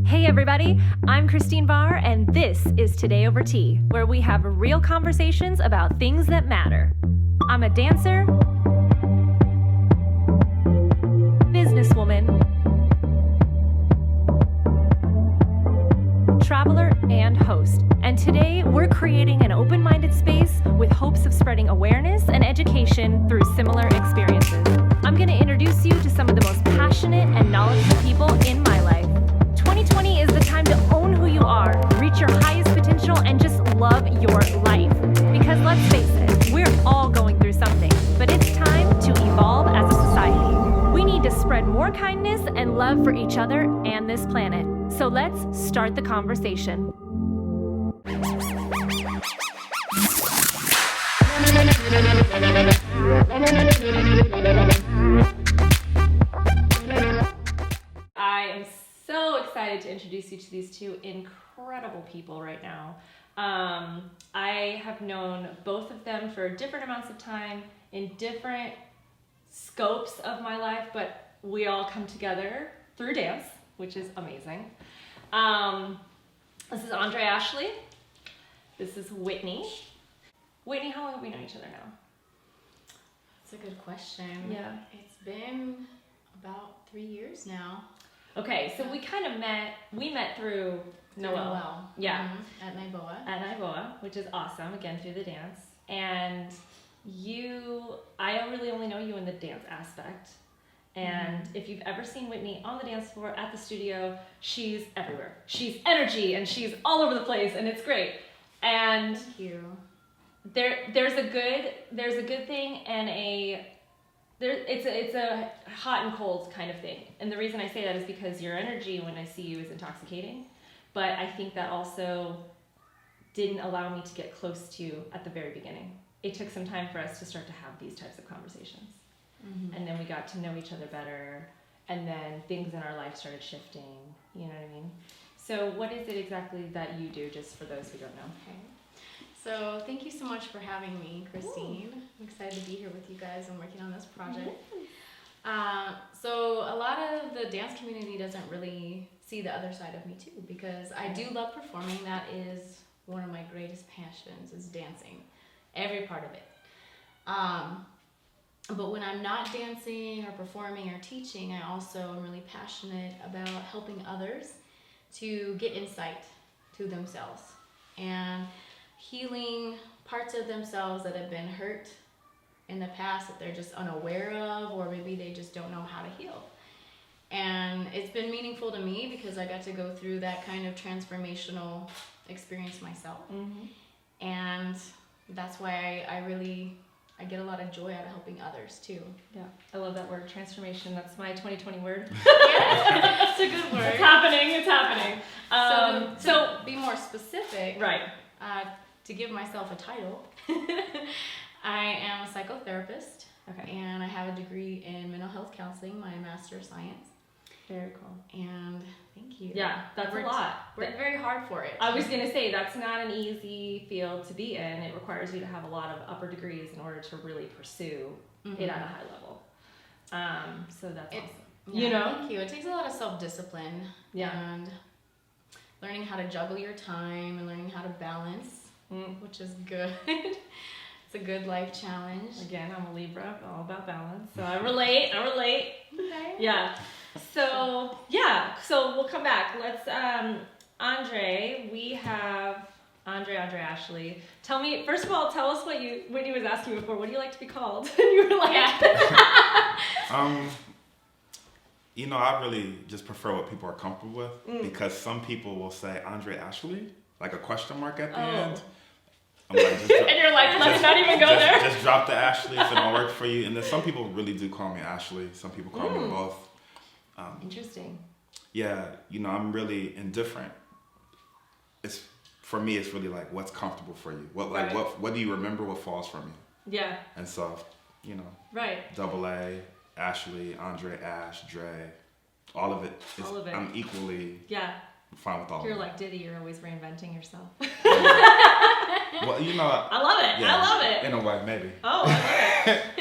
Hey everybody, I'm Christine Barr, and this is Today Over Tea, where we have real conversations about things that matter. I'm a dancer, businesswoman, traveler, and host. And today we're creating an open-minded space with hopes of spreading awareness and education through similar experiences. I'm going to introduce you to some of the most passionate and knowledgeable people in my life. 2020 is the time to own who you are, reach your highest potential, and just love your life. Because let's face it, we're all going through something, but it's time to evolve as a society. We need to spread more kindness and love for each other and this planet. So let's start the conversation. I am so excited to introduce you to these two incredible people right now. I have known both of them for different amounts of time in different scopes of my life, but we all come together through dance, which is amazing. This is Andree-Ashley. This is Whitney. Whitney, how long have we known each other now? That's a good question. Yeah. It's been about 3 years now. Okay, so we met through Noelle. Yeah. Mm-hmm. At Naiboa. At Naiboa, which is awesome, again, through the dance. And I really only know you in the dance aspect. And if you've ever seen Whitney on the dance floor at the studio, she's everywhere. She's energy and she's all over the place, and it's great. And thank you. There's a good thing and it's a hot and cold kind of thing. And the reason I say that is because your energy when I see you is intoxicating, but I think that also didn't allow me to get close to you at the very beginning. It took some time for us to start to have these types of conversations. Mm-hmm. And then we got to know each other better, and then things in our life started shifting, you know what I mean? So what is it exactly that you do, just for those who don't know? Okay. So thank you so much for having me, Christine. Ooh. I'm excited to be here with you guys and working on this project. Mm-hmm. So a lot of the dance community doesn't really see the other side of me too, because I do love performing. That is one of my greatest passions, is dancing, every part of it. But when I'm not dancing or performing or teaching, I also am really passionate about helping others to get insight to themselves and healing parts of themselves that have been hurt in the past that they're just unaware of, or maybe they just don't know how to heal. And it's been meaningful to me because I got to go through that kind of transformational experience myself. Mm-hmm. And that's why I get a lot of joy out of helping others too. Yeah, I love that word, transformation. That's my 2020 word. That's a good word. It's happening. So be more specific. Right. To give myself a title, I am a psychotherapist. Okay. And I have a degree in mental health counseling, my Master of Science. Very cool. And thank you. Yeah, that's a lot. Worked very hard for it. I was going to say, that's not an easy field to be in. It requires you to have a lot of upper degrees in order to really pursue it at a high level. So that's awesome. Yeah, thank you. It takes a lot of self-discipline and learning how to juggle your time and learning how to balance, which is good. It's a good life challenge. Again, I'm a Libra, all about balance. So I relate. Okay. Yeah. So we'll come back. Let's, Andree, we have Andree-Ashley. First of all, tell us what Whitney was asking before. What do you like to be called? And you were like, I really just prefer what people are comfortable with, because some people will say Andree-Ashley, like a question mark at the end. I'm like, and you're like, let's not even go there. Just drop the Ashley if it don't work for you. And then some people really do call me Ashley. Some people call me both. Interesting. Yeah, I'm really indifferent. For me, it's really like, what's comfortable for you? What do you remember? What falls from you? Yeah. And so, right. Double A, Ashley, Andree, Ash, Dre, all of it. I'm equally fine with all of it. You're like Diddy. You're always reinventing yourself. Well, I love it. Yeah, I love it. In a way, maybe. Oh, I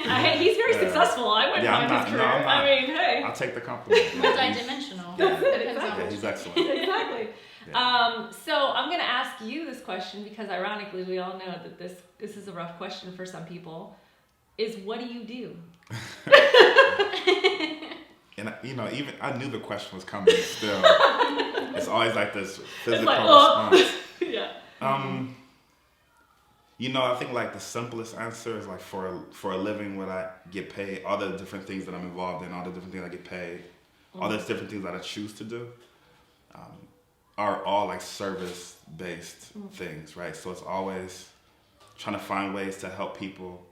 love it. He's very successful. I wouldn't mind his career. No, I'm not. I mean, hey. I'll take the compliment. Multi-dimensional. it depends on Yeah, which. he's excellent. Exactly. Yeah. So I'm gonna ask you this question because ironically we all know that this is a rough question for some people. Is what do you do? And even I knew the question was coming. Still, it's always like this physical like, oh. response. Yeah. I think like the simplest answer is like for a living, what I get paid, all the different things that I'm involved in, all the different things I get paid, all the different things that I choose to do, are all like service-based things, right? So it's always trying to find ways to help people,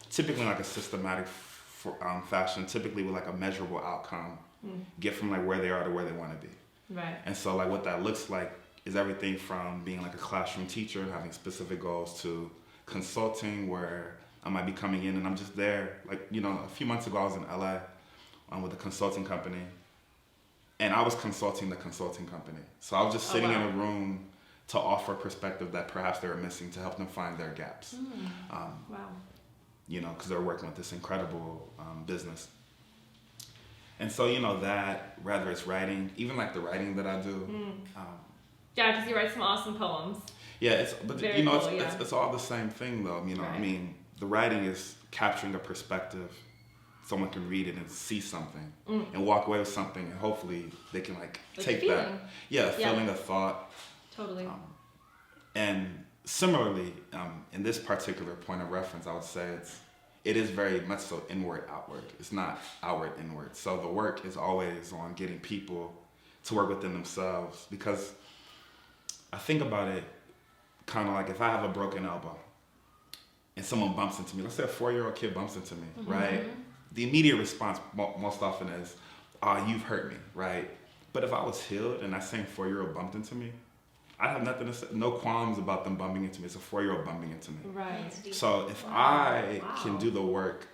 typically in like a systematic fashion, typically with like a measurable outcome, get from like where they are to where they want to be. Right. And so like what that looks like is everything from being like a classroom teacher and having specific goals to consulting, where I might be coming in and I'm just there. Like, a few months ago I was in LA with a consulting company, and I was consulting the consulting company. So I was just sitting in a room to offer perspective that perhaps they were missing to help them find their gaps. Wow. Because they're working with this incredible business. And so, that, whether it's writing, even like the writing that I do. Yeah, because you write some awesome poems. Yeah, Very cool, it's all the same thing though. Right. I mean, the writing is capturing a perspective. Someone can read it and see something and walk away with something, and hopefully they can like take feeling. that. Yeah, feeling, a thought. Totally. And similarly, in this particular point of reference, I would say it is very much so inward, outward. It's not outward, inward. So the work is always on getting people to work within themselves, because I think about it kind of like if I have a broken elbow and someone bumps into me, let's say a 4-year-old kid bumps into me, right? The immediate response most often is, you've hurt me, right? But if I was healed and that same 4-year-old bumped into me, I'd have nothing to say, no qualms about them bumping into me. It's a 4-year-old bumping into me. Right. So if I can do the work,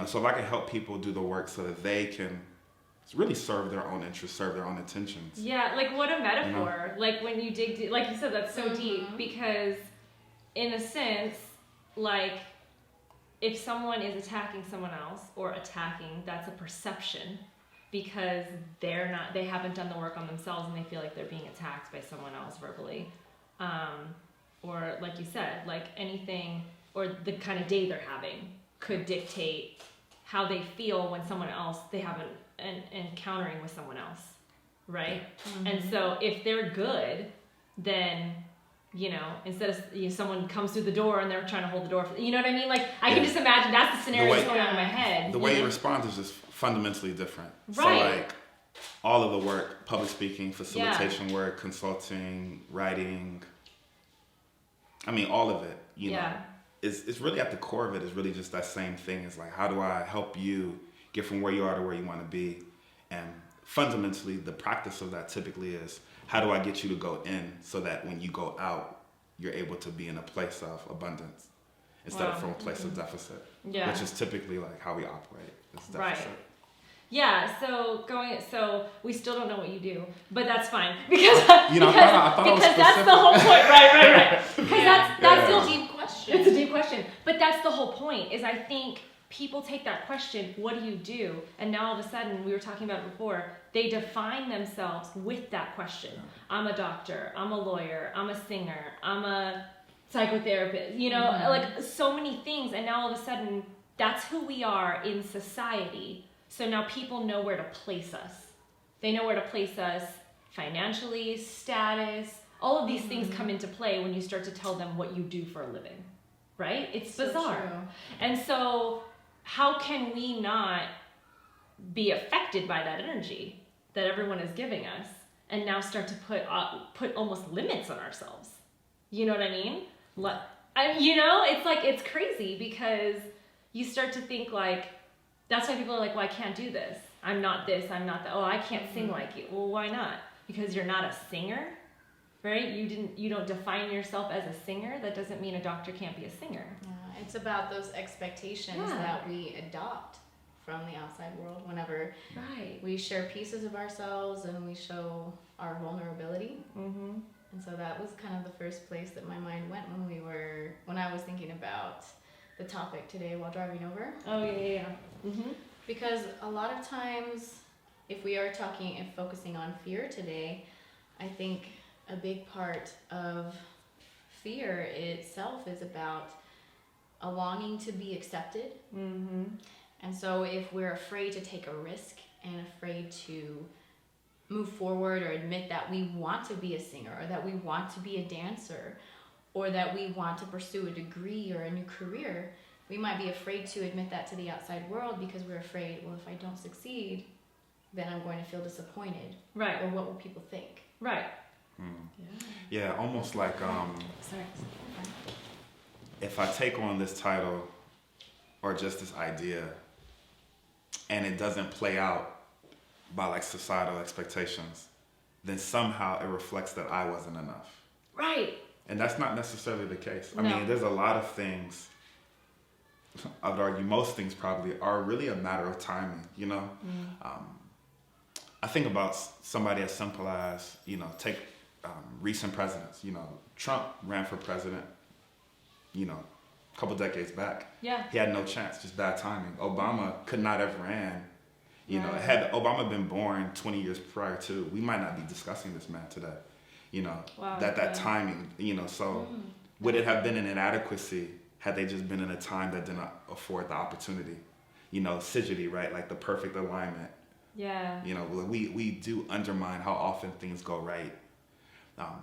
so if I can help people do the work so that they can really serve their own interests, serve their own intentions. Yeah, like what a metaphor. Like when you dig deep, like you said, that's so deep, because in a sense, like if someone is attacking someone else or attacking, that's a perception, because they haven't done the work on themselves and they feel like they're being attacked by someone else verbally. Or like you said, like anything, or the kind of day they're having could dictate how they feel when someone else, they haven't encountering with someone else, right? And so if they're good, then instead of someone comes through the door and they're trying to hold the door for, you know what I mean? Like I can just imagine that's the scenario that's going on in my head. The way you respond is just fundamentally different. Right. So like all of the work, public speaking, facilitation work, consulting, writing, I mean all of it, it's really at the core of it is really just that same thing. It's like, how do I help you get from where you are to where you want to be? And fundamentally, the practice of that typically is, how do I get you to go in so that when you go out, you're able to be in a place of abundance instead of from a place of deficit, which is typically like how we operate. It's deficit. Right. Yeah, so we still don't know what you do, but that's fine because I thought because that's the whole point, right? Because that's a deep question. It's a deep question, but that's the whole point. Is I think people take that question, what do you do? And now all of a sudden, we were talking about it before, they define themselves with that question. I'm a doctor, I'm a lawyer, I'm a singer, I'm a psychotherapist, like so many things. And now all of a sudden, that's who we are in society. So now people know where to place us. They know where to place us financially, status, all of these things come into play when you start to tell them what you do for a living, right? It's bizarre. So true. And so how can we not be affected by that energy that everyone is giving us and now start to put almost limits on ourselves? You know what I mean? It's like, it's crazy because you start to think like, that's why people are like, well, I can't do this. I'm not this, I'm not that. Oh, I can't sing like you. Well, why not? Because you're not a singer, right? You don't define yourself as a singer. That doesn't mean a doctor can't be a singer. It's about those expectations that we adopt from the outside world whenever we share pieces of ourselves and we show our vulnerability. And so that was kind of the first place that my mind went when I was thinking about the topic today while driving over. Oh, yeah. Because a lot of times if we are talking and focusing on fear today, I think a big part of fear itself is about a longing to be accepted. Mm-hmm. And so if we're afraid to take a risk and afraid to move forward or admit that we want to be a singer or that we want to be a dancer or that we want to pursue a degree or a new career, we might be afraid to admit that to the outside world because we're afraid, well, if I don't succeed, then I'm going to feel disappointed. Right. Or what will people think? Right. Yeah, almost like Sorry. if I take on this title or just this idea and it doesn't play out by like societal expectations, then somehow it reflects that I wasn't enough. Right. And that's not necessarily the case. I No. mean, there's a lot of things, I would argue most things probably are really a matter of timing, you know? I think about somebody as simple as, take recent presidents. Trump ran for president, a couple decades back. Yeah. He had no chance, just bad timing. Obama could not have ran. Had Obama been born 20 years prior to, we might not be discussing this man today. Wow, that timing, so would it have been an inadequacy had they just been in a time that didn't afford the opportunity? Syzygy, right? Like the perfect alignment. Yeah. We do undermine how often things go right.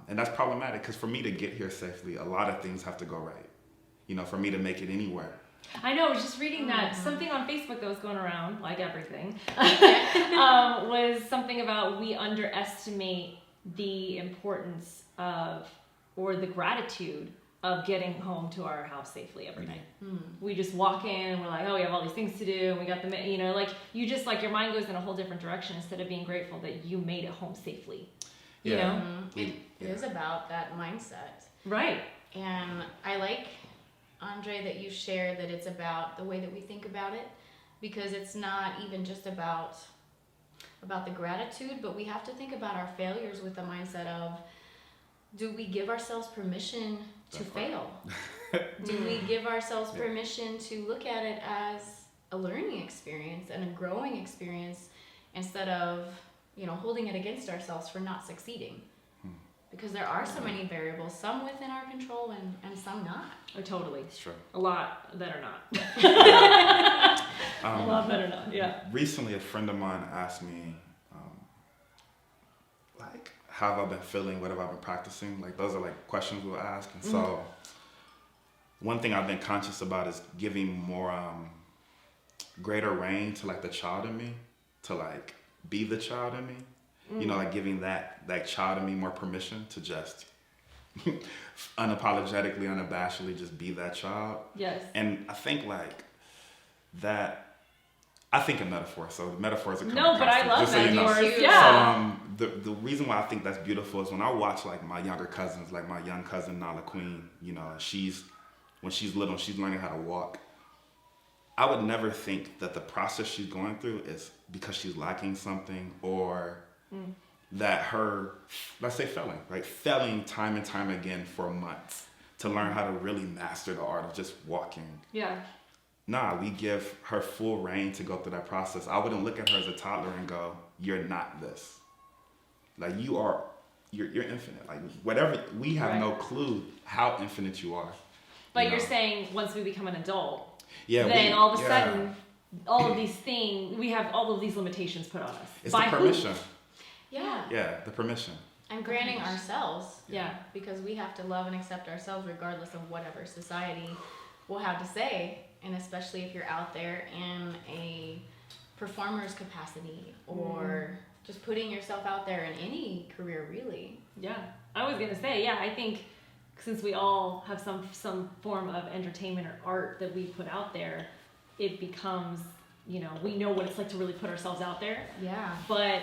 And that's problematic because for me to get here safely, a lot of things have to go right. For me to make it anywhere. I know, I was just reading that something on Facebook that was going around, like everything, was something about we underestimate the importance of, or the gratitude of getting home to our house safely every night. We just walk in and we're like, oh, we have all these things to do, and we got the, you just, like, your mind goes in a whole different direction instead of being grateful that you made it home safely. You know? It is about that mindset. Right. And I like, Andre, that you share that it's about the way that we think about it, because it's not even just about the gratitude, but we have to think about our failures with the mindset of, do we give ourselves permission to fail? Do we give ourselves permission to look at it as a learning experience and a growing experience instead of, holding it against ourselves for not succeeding? Because there are so many variables, some within our control and some not. Oh, totally. It's true. A lot that are not. A lot that are not, yeah. Recently, a friend of mine asked me, how have I been feeling? What have I been practicing? Like, those are like questions we'll ask. And so one thing I've been conscious about is giving more, greater reign to like the child in me, to like be the child in me. Like giving that child in me more permission to just unapologetically, unabashedly just be that child. Yes. And I think like that, I think in metaphors, so the metaphors are coming. No, but I love metaphors. Yeah. So the reason why I think that's beautiful is when I watch like my younger cousins, like my young cousin Nala Queen, when she's little, she's learning how to walk. I would never think that the process she's going through is because she's lacking something or that her, let's say failing time and time again for months to learn how to really master the art of just walking. Yeah. Nah, we give her full reign to go through that process. I wouldn't look at her as a toddler and go, you're not this. Like you're infinite. Like whatever, we have no clue how infinite you are. But you're saying once we become an adult, then all of a sudden, all of these things, we have all of these limitations put on us. It's By the permission. Who? Yeah, the permission. And granting ourselves. Yeah. Because we have to love and accept ourselves regardless of whatever society will have to say. And especially if you're out there in a performer's capacity or just putting yourself out there in any career, really. Yeah. I was going to say, I think since we all have some form of entertainment or art that we put out there, it becomes, we know what it's like to really put ourselves out there. Yeah. But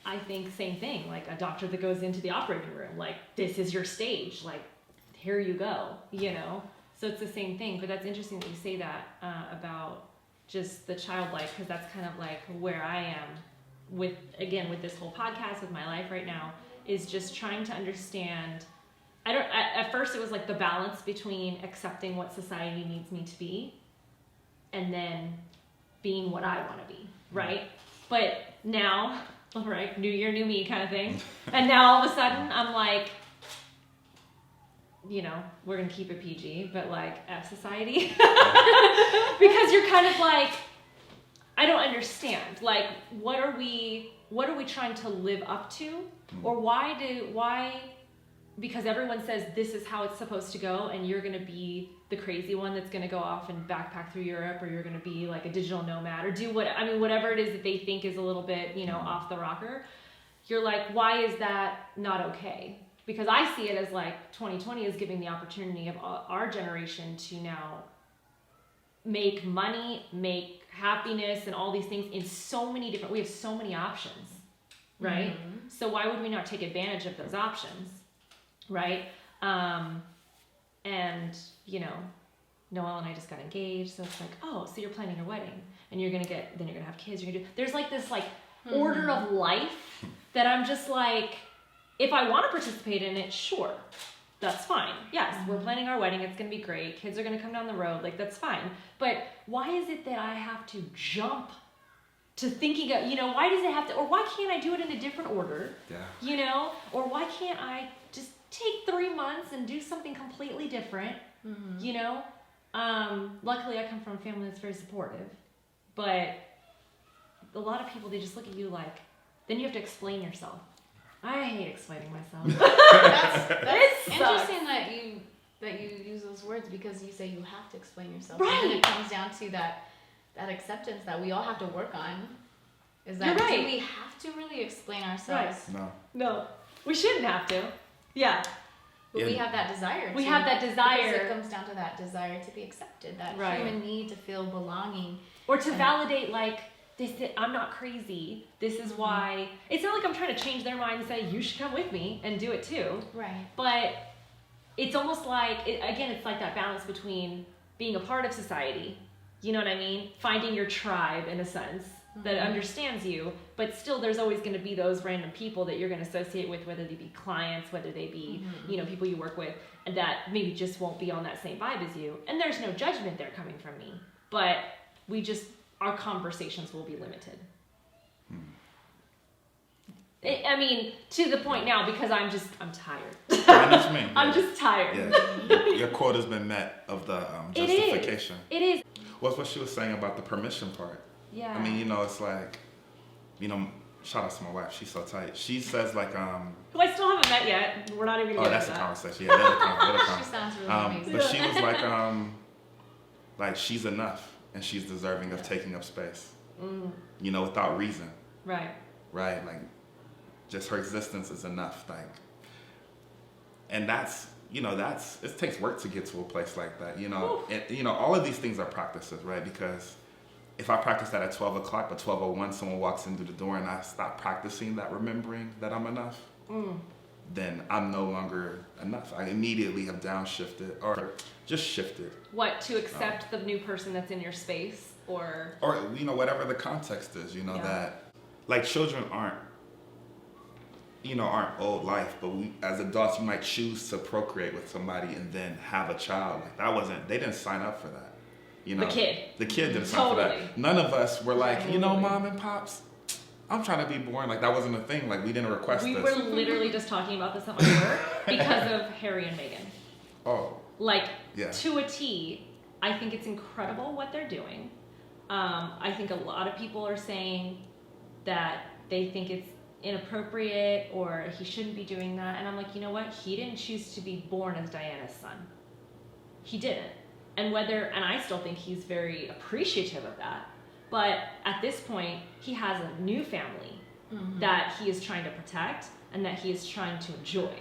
I think same thing, like a doctor that goes into the operating room, like, this is your stage, like, here you go, So it's the same thing, but that's interesting that you say that about just the childlike, because that's kind of like where I am with this whole podcast, with my life right now, is just trying to understand. At first it was like the balance between accepting what society needs me to be and then being what I want to be, right? But now, right, new year, new me kind of thing. And now all of a sudden I'm like, you know, we're going to keep it PG, but like F society. Because you're kind of like, I don't understand. Like, what are we trying to live up to? Or why, because everyone says this is how it's supposed to go, and you're going to be the crazy one that's going to go off and backpack through Europe, or you're going to be like a digital nomad, or do whatever it is that they think is a little bit, you know, off the rocker. You're like, why is that not okay? Because I see it as like 2020 is giving the opportunity of our generation to now make money, make happiness, and all these things in so many different, we have so many options, right? Mm-hmm. So why would we not take advantage of those options, right? And, you know, Noelle and I just got engaged, so it's like, oh, so you're planning your wedding, and then you're gonna have kids, there's like this like order of life that I'm just like, if I want to participate in it, sure, that's fine. Yes, we're planning our wedding, it's gonna be great, kids are gonna come down the road, like that's fine. But why is it that I have to jump to thinking of, you know, why does it have to, or why can't I do it in a different order? Yeah. You know, or why can't I just take 3 months and do something completely different? Mm-hmm. You know, luckily I come from a family that's very supportive, but a lot of people, they just look at you like, then you have to explain yourself. I hate explaining myself. That's interesting that you use those words, because you say you have to explain yourself. Right. And then it comes down to that acceptance that we all have to work on. Is that, do we have to really explain ourselves? Right. No, we shouldn't have to. Yeah. But we have that desire. We have that desire. Because it comes down to that desire to be accepted, that human need to feel belonging. Or to validate, like, I'm not crazy. This is why. It's not like I'm trying to change their mind and say, you should come with me and do it too. Right. But it's almost like, it's like that balance between being a part of society, you know what I mean? Finding your tribe in a sense that understands you, but still there's always going to be those random people that you're going to associate with, whether they be clients, whether they be, you know, people you work with, and that maybe just won't be on that same vibe as you. And there's no judgment there coming from me, but our conversations will be limited. I mean, to the point now, because I'm tired. I'm just tired. Yeah. Your quota's been met of the justification. It is. Well, it's what she was saying about the permission part. Yeah. I mean, you know, it's like, you know, shout out to my wife. She's so tight. She says like, who I still haven't met yet. We're not even going to get into that. Oh, that's a conversation. Yeah, that'll come. She sounds really amazing. But she was like she's enough, and she's deserving of taking up space. You know, without reason. Right. Right. Like, just her existence is enough. Like, and that's, you know, it takes work to get to a place like that. You know, and, you know, all of these things are practices, right? Because if I practice that at 12 o'clock, but 12:01, someone walks in through the door and I stop practicing that, remembering that I'm enough, then I'm no longer enough. I immediately have downshifted or just shifted. What, to accept the new person that's in your space, or you know, whatever the context is, you know, that like children aren't old life, but we as adults, we might choose to procreate with somebody and then have a child. Like they didn't sign up for that. You know, the kid didn't sign up for that. None of us were like, you know, mom and pops, I'm trying to be born. Like, that wasn't a thing. Like, we didn't request this. We were literally just talking about this at my work because of Harry and Meghan. Oh. Like, to a T, I think it's incredible what they're doing. I think a lot of people are saying that they think it's inappropriate or he shouldn't be doing that. And I'm like, you know what? He didn't choose to be born as Diana's son. He didn't. And I still think he's very appreciative of that. But at this point, he has a new family that he is trying to protect and that he is trying to enjoy.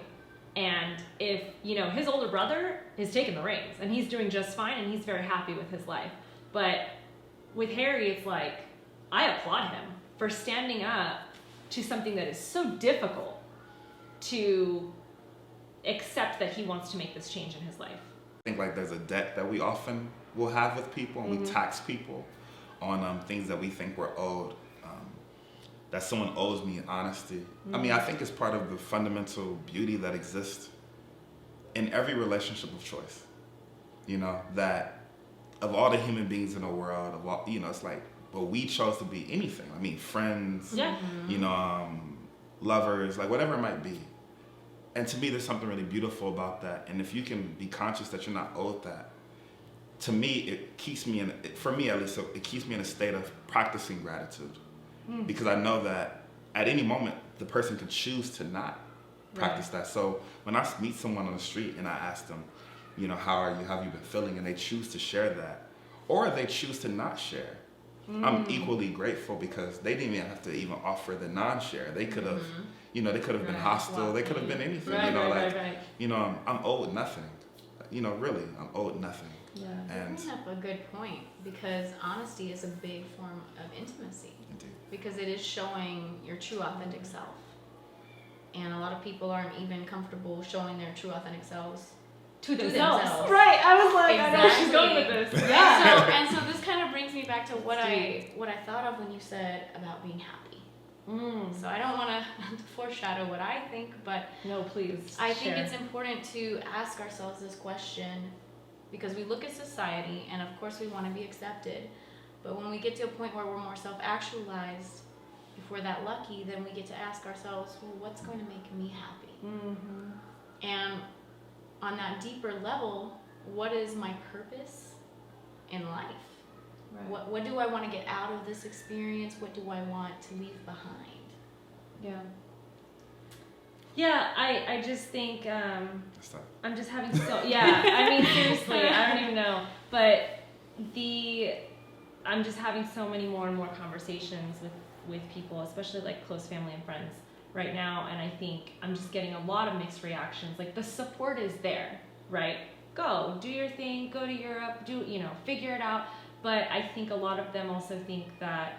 And if, you know, his older brother has taken the reins and he's doing just fine and he's very happy with his life. But with Harry, it's like, I applaud him for standing up to something that is so difficult to accept that he wants to make this change in his life. I think like there's a debt that we often will have with people, and we tax people on things that we think we're owed, that someone owes me in honesty. I mean, I think it's part of the fundamental beauty that exists in every relationship of choice. You know, that of all the human beings in the world, of all, you know, it's like but we chose to be anything. I mean, friends, Yeah. you know, lovers, like whatever it might be. And to me, there's something really beautiful about that. And if you can be conscious that you're not owed that, to me, it keeps me for me at least, it keeps me in a state of practicing gratitude. Because I know that at any moment, the person could choose to not practice that. So when I meet someone on the street and I ask them, you know, how are you, how have you been feeling? And they choose to share that, or they choose to not share. I'm equally grateful because they didn't even have to even offer the non-share. They could have, you know, they could have been hostile. They could have been anything, you know, you know, I'm owed nothing. You know, really, I'm owed nothing. Yeah. And You bring up a good point, because honesty is a big form of intimacy. indeed. Because it is showing your true authentic self. And a lot of people aren't even comfortable showing their true authentic selves To themselves. themselves. Right. I was like, I know where she's going with Exactly. this. Yeah. And so this kind of brings me back to what I thought of when you said about being happy. So I don't want to foreshadow what I think, but No, please. I think share. it's important to ask ourselves this question, because we look at society and of course we want to be accepted, but when we get to a point where we're more self-actualized, if we're that lucky, then we get to ask ourselves, well, what's going to make me happy? And on that deeper level, what is my purpose in life? Right. What do I want to get out of this experience? What do I want to leave behind? Yeah. Yeah, I just think That's tough. I'm just having I mean, seriously, I don't even know. But I'm just having so many more and more conversations with people, especially like close family and friends right now, and I think I'm just getting a lot of mixed reactions. Like, the support is there, right? Go, do your thing, go to Europe, figure it out. But I think a lot of them also think that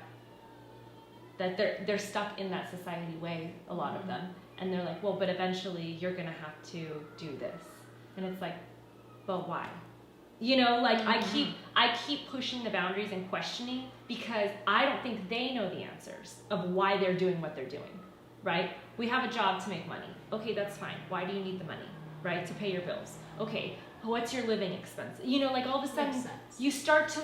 they're stuck in that society way, a lot of them. And they're like, well, but eventually you're gonna have to do this. And it's like, but why? I keep pushing the boundaries and questioning, because I don't think they know the answers of why they're doing what they're doing, right? We have a job to make money. Okay, that's fine. Why do you need the money, right? To pay your bills. Okay, what's your living expense? All of a sudden, you start to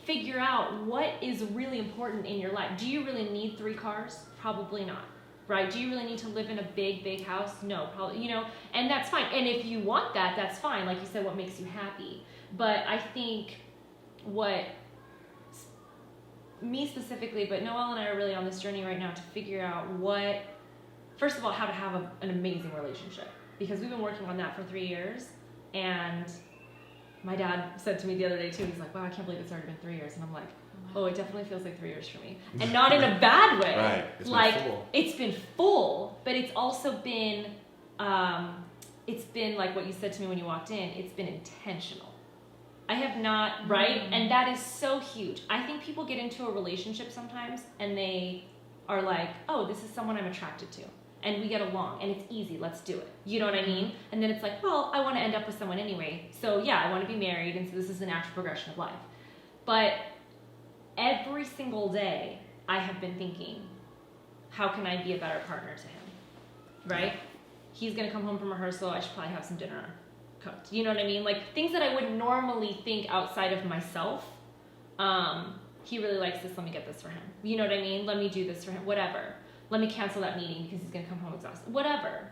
figure out what is really important in your life. Do you really need 3 cars? Probably not. Right? Do you really need to live in a big house? No, probably, and that's fine. And if you want that, that's fine. Like you said, what makes you happy. But I think me specifically, but Noelle and I are really on this journey right now to figure out first of all, how to have an amazing relationship. Because we've been working on that for 3 years. And my dad said to me the other day too, he's like, wow, I can't believe it's already been 3 years. And I'm like, oh, it definitely feels like 3 years for me. And not in a bad way. Right. It's been full, but it's also been, it's been like what you said to me when you walked in, it's been intentional. I have not, right? And that is so huge. I think people get into a relationship sometimes and they are like, oh, this is someone I'm attracted to. And we get along and it's easy, let's do it. You know what I mean? And then it's like, well, I want to end up with someone anyway. So yeah, I want to be married, and so this is a natural progression of life. But every single day, I have been thinking, how can I be a better partner to him, right? He's going to come home from rehearsal, I should probably have some dinner cooked. You know what I mean? Like, things that I wouldn't normally think outside of myself. He really likes this, let me get this for him. You know what I mean? Let me do this for him, whatever. Let me cancel that meeting because he's going to come home exhausted. Whatever,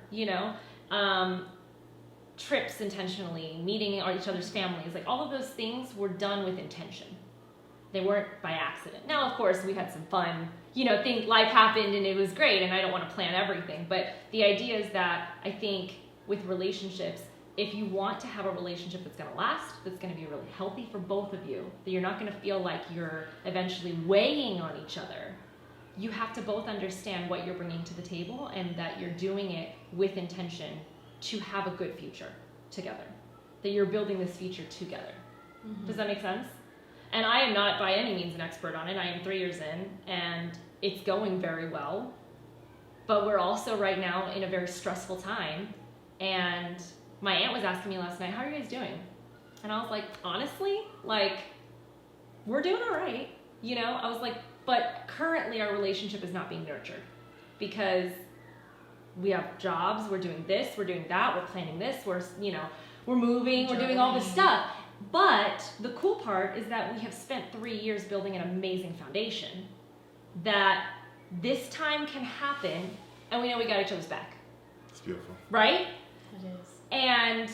trips intentionally, meeting each other's families, like all of those things were done with intention. They weren't by accident. Now, of course, we had some fun, life happened and it was great, and I don't want to plan everything, but the idea is that I think with relationships, if you want to have a relationship that's going to last, that's going to be really healthy for both of you, that you're not going to feel like you're eventually weighing on each other, you have to both understand what you're bringing to the table and that you're doing it with intention to have a good future together, that you're building this future together. Does that make sense? And I am not by any means an expert on it. I am 3 years in, and it's going very well. But we're also right now in a very stressful time. And my aunt was asking me last night, how are you guys doing? And I was like, honestly, we're doing all right. I was like, but currently our relationship is not being nurtured because we have jobs, we're doing this, we're doing that, we're planning this, we're moving, we're doing all this stuff. But the cool part is that we have spent 3 years building an amazing foundation that this time can happen, and we know we got each other's back. It's beautiful. Right? It is. And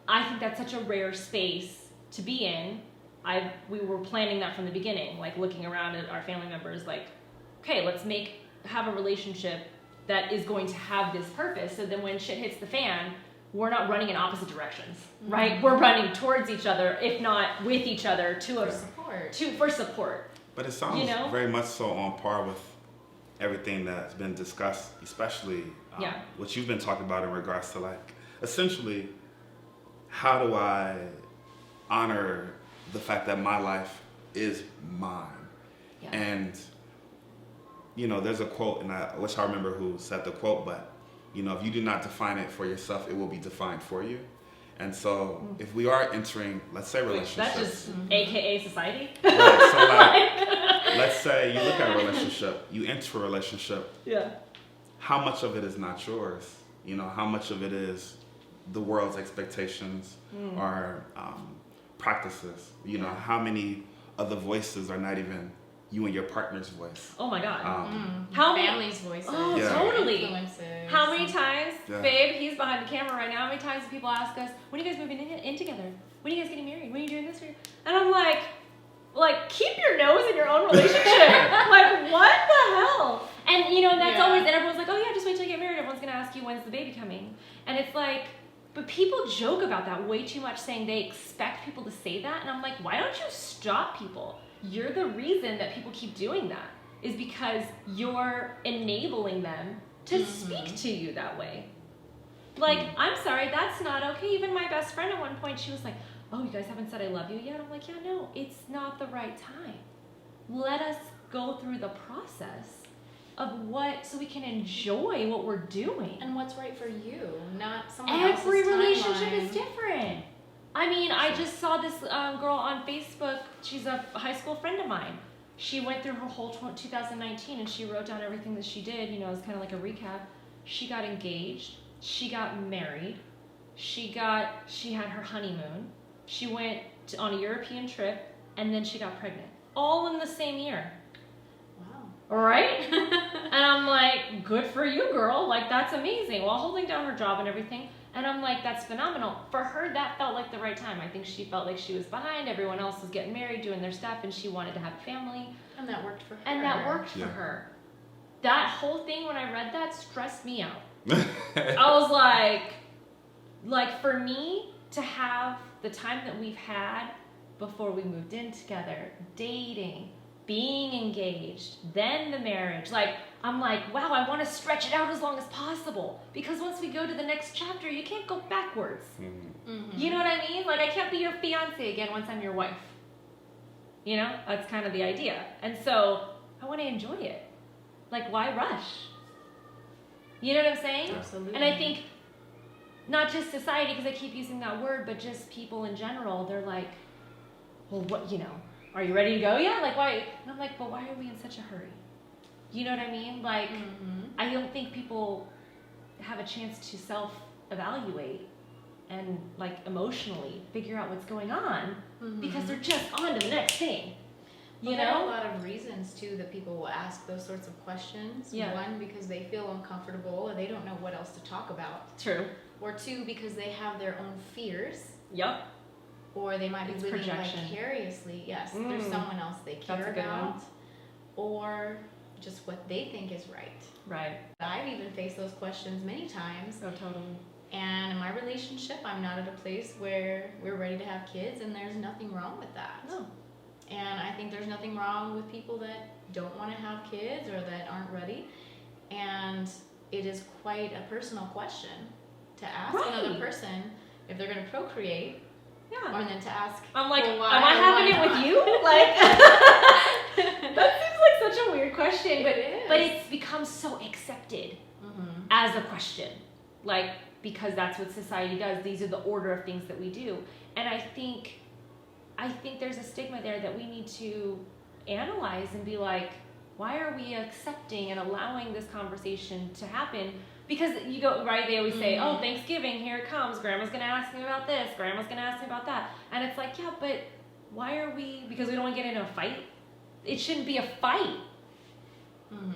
I think that's such a rare space to be in. We were planning that from the beginning, like looking around at our family members, like, okay, let's have a relationship that is going to have this purpose. So then when shit hits the fan, we're not running in opposite directions, right? We're running towards each other, if not with each other, for support. But it sounds very much so on par with everything that's been discussed, especially what you've been talking about in regards to, like, essentially, how do I honor the fact that my life is mine? Yeah. And, there's a quote, and I wish I remember who said the quote, but, if you do not define it for yourself, it will be defined for you. And so if we are entering, let's say, relationships. That's just AKA society? Right, so like, let's say you look at a relationship, you enter a relationship. Yeah. How much of it is not yours? How much of it is the world's expectations or practices? How many of the voices are not even you and your partner's voice? Oh my God. How family's voices. Oh, totally. Influences. How many times, babe, he's behind the camera right now, how many times do people ask us, when are you guys moving in together? When are you guys getting married? When are you doing this? And I'm like, keep your nose in your own relationship. Like, what the hell? And, that's always, and everyone's like, oh yeah, just wait till you get married. Everyone's going to ask you, when's the baby coming? And it's like, but people joke about that way too much, saying they expect people to say that. And I'm like, why don't you stop people? You're the reason that people keep doing that, is because you're enabling them to speak to you that way. Like, I'm sorry, that's not okay. Even my best friend at one point, she was like, oh, you guys haven't said I love you yet? I'm like, yeah, no, it's not the right time. Let us go through the process of so we can enjoy what we're doing. And what's right for you, not someone else's Every relationship timeline. is different. I mean, I just saw this girl on Facebook. She's a high school friend of mine. She went through her whole 2019 and she wrote down everything that she did. It's kind of like a recap. She got engaged. She got married. She had her honeymoon. She went on a European trip, and then she got pregnant. All in the same year. Wow. Right? And I'm like, good for you, girl. Like, that's amazing. While holding down her job and everything. And I'm like, that's phenomenal. For her, that felt like the right time. I think she felt like she was behind. Everyone else was getting married, doing their stuff, and she wanted to have a family. And that worked for her. And that worked for her. That whole thing, when I read that, stressed me out. I was like, for me to have the time that we've had before we moved in together, dating, being engaged, then the marriage, I'm like, wow, I want to stretch it out as long as possible, because once we go to the next chapter, you can't go backwards. You know what I mean? Like, I can't be your fiance again once I'm your wife. That's kind of the idea. And so I want to enjoy it. Like, why rush? You know what I'm saying? Absolutely. And I think not just society, because I keep using that word, but just people in general, they're like, well, what, are you ready to go yet? Like, why? And I'm like, but why are we in such a hurry? You know what I mean? Like, I don't think people have a chance to self-evaluate and, like, emotionally figure out what's going on because they're just on to the next thing. There are a lot of reasons, too, that people will ask those sorts of questions. Yeah. One, because they feel uncomfortable or they don't know what else to talk about. True. Or two, because they have their own fears. Yep. Or they might be living projection. Vicariously. Yes, there's someone else they care about. Or just what they think is right. Right. I've even faced those questions many times. Oh, totally. And in my relationship, I'm not at a place where we're ready to have kids, and there's nothing wrong with that. No. And I think there's nothing wrong with people that don't want to have kids or that aren't ready. And it is quite a personal question to ask another person if they're going to procreate. Yeah. Or then to ask, I'm like, well, why, am I having it with you? Like, that seems like such a weird question, but it's become so accepted as a question. Like, because that's what society does. These are the order of things that we do. And I think there's a stigma there that we need to analyze and be like, why are we accepting and allowing this conversation to happen because you go, right, they always say, oh, Thanksgiving, here it comes. Grandma's going to ask me about this. Grandma's going to ask me about that. And it's like, yeah, but why are we, because we don't want to get into a fight? It shouldn't be a fight. Mm-hmm.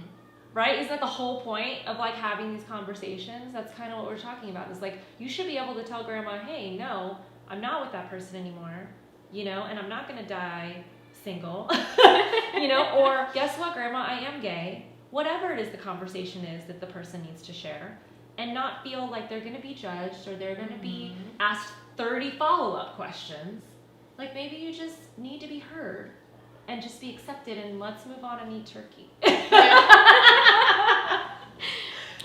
Right? Isn't that the whole point of like having these conversations? That's kind of what we're talking about. Is like, you should be able to tell grandma, hey, no, I'm not with that person anymore, you know, and I'm not going to die single, you know, or guess what, grandma, I am gay. Whatever it is the conversation is that the person needs to share, and not feel like they're going to be judged or they're going to be asked 30 follow-up questions. Like, maybe you just need to be heard and just be accepted, and let's move on and eat turkey. I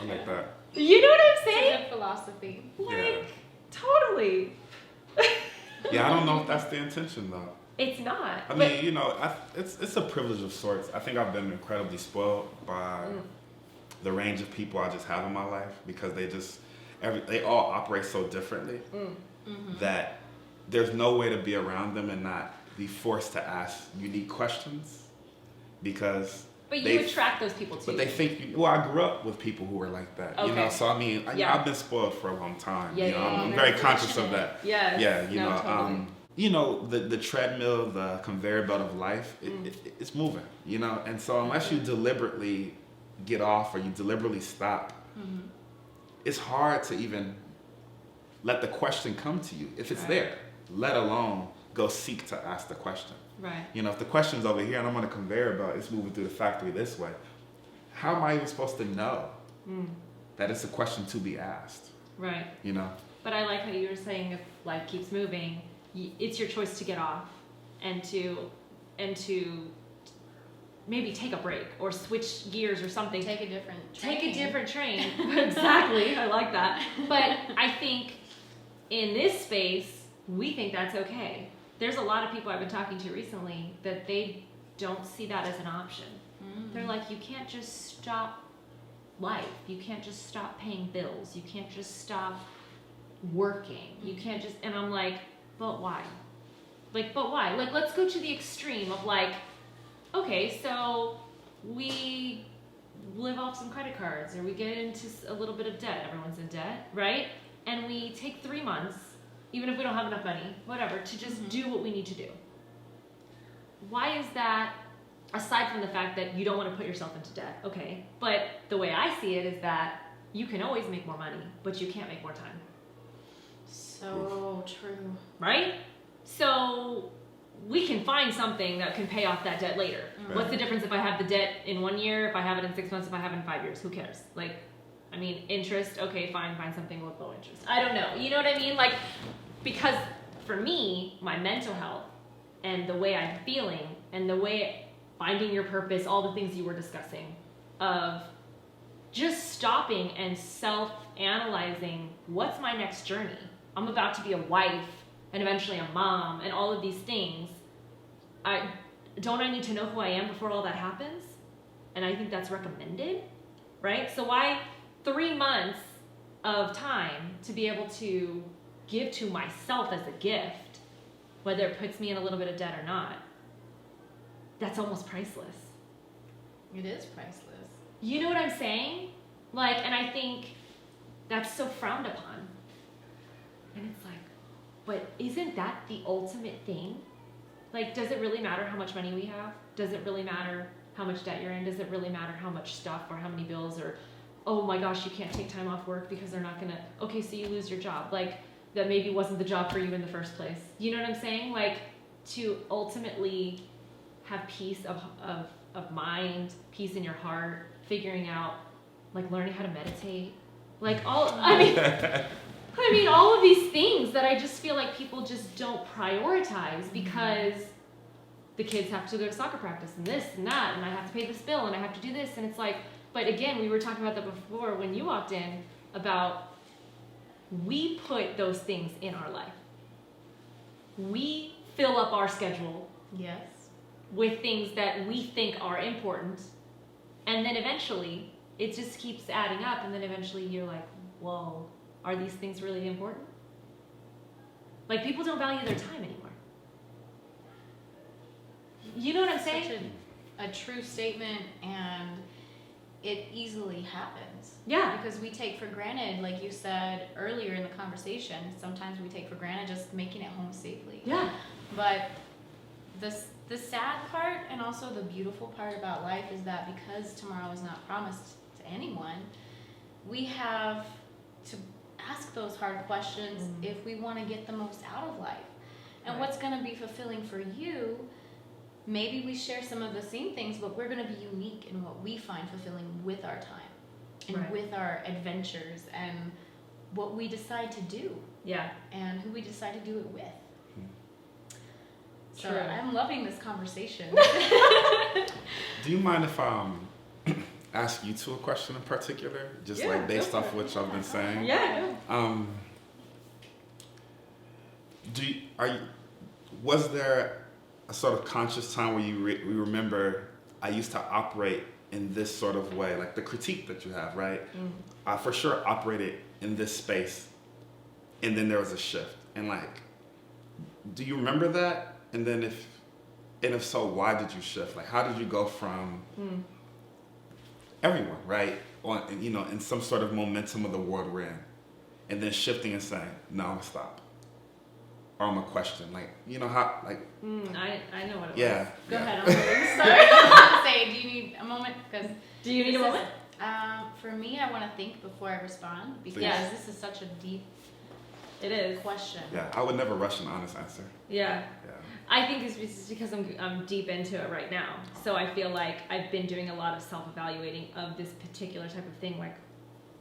like that. You know what I'm It's saying? a good philosophy. Like, totally. Yeah, I don't know if that's the intention though. It's not. I mean, you know, it's a privilege of sorts. I think I've been incredibly spoiled by the range of people I just have in my life, because they all operate so differently that there's no way to be around them and not be forced to ask unique questions, because But you attract those people too. But they think, well, I grew up with people who were like that, you know. So I mean, I've been spoiled for a long time. Yeah, you know, yeah, I'm very conscious of that. Yes. Yeah, you No, know, totally. you know, the treadmill, the conveyor belt of life, it's moving, you know. And so unless you deliberately get off or you deliberately stop, it's hard to even let the question come to you if it's there, let alone go seek to ask the question. Right. You know, if the question's over here and I'm on a conveyor belt, it's moving through the factory this way, how am I even supposed to know that it's a question to be asked? Right. You know? But I like how you were saying, if life keeps moving, it's your choice to get off and to maybe take a break or switch gears or something. Take a different train. Take a different train. Exactly. I like that. But I think in this space, we think that's okay. There's a lot of people I've been talking to recently that they don't see that as an option. They're like, you can't just stop life. You can't just stop paying bills. You can't just stop working. You can't just, and I'm like, but why? Like, but why? Like, let's go to the extreme of like, okay, so we live off some credit cards or we get into a little bit of debt. Everyone's in debt, right? And we take 3 months, even if we don't have enough money, whatever, to just do what we need to do. Why is that, aside from the fact that you don't want to put yourself into debt, okay, but the way I see it is that you can always make more money, but you can't make more time. So true. Right? So we can find something that can pay off that debt later. What's the difference if I have the debt in 1 year, if I have it in 6 months, if I have it in 5 years? Who cares? Like, I mean, interest, okay, fine, find something with low interest. I don't know. You know what I mean? Like, because for me, my mental health and the way I'm feeling and the way finding your purpose, all the things you were discussing, of just stopping and self-analyzing, what's my next journey? I'm about to be a wife and eventually a mom and all of these things. I need to know who I am before all that happens? And I think that's recommended, right? So why 3 months of time to be able to give to myself as a gift, whether it puts me in a little bit of debt or not, that's almost priceless. It is priceless. You know what I'm saying? Like, and I think that's so frowned upon. And it's like, but isn't that the ultimate thing? Like, does it really matter how much money we have? Does it really matter how much debt you're in? Does it really matter how much stuff or how many bills, or, oh my gosh, you can't take time off work because they're not gonna, okay, so you lose your job. Like, that maybe wasn't the job for you in the first place. You know what I'm saying? Like, to ultimately have peace of mind, peace in your heart, figuring out, like, learning how to meditate. Like, I mean, all of these things that I just feel like people just don't prioritize because the kids have to go to soccer practice and this and that, and I have to pay this bill and I have to do this, and it's like, but again, we were talking about that before when you walked in, about we put those things in our life. We fill up our schedule Yes. with things that we think are important, and then eventually it just keeps adding up, and then eventually you're like, whoa, are these things really important? Like, people don't value their time anymore. You know what I'm saying? Such a true statement, and it easily happens. Yeah. Because we take for granted, like you said earlier in the conversation, sometimes we take for granted just making it home safely. Yeah. But the sad part and also the beautiful part about life is that because tomorrow is not promised to anyone, we have to ask those hard questions if we want to get the most out of life. And what's going to be fulfilling for you, maybe we share some of the same things, but we're going to be unique in what we find fulfilling with our time and with our adventures and what we decide to do. Yeah. And who we decide to do it with. So True. I'm loving this conversation. Do you mind if I ask you two a question in particular, just like based off what y'all been saying? Yeah. Was there a sort of conscious time where you remember I used to operate in this sort of way, like the critique that you have, right? I for sure operated in this space, and then there was a shift. And like, do you remember that? And then if so, why did you shift? Like, how did you go from everyone, right, on, you know, in some sort of momentum of the world we're in, and then shifting and saying, no, I'm gonna stop, or I'm gonna question, like, you know how, like. I know what it was. Yeah. Go ahead. I'm sorry. I was going to say, do you need a moment? Because Do you need a moment? For me, I want to think before I respond because this is such a deep It is. question. Yeah, I would never rush an honest answer. Yeah. Yeah. I think it's just because I'm deep into it right now. So I feel like I've been doing a lot of self-evaluating of this particular type of thing. Like,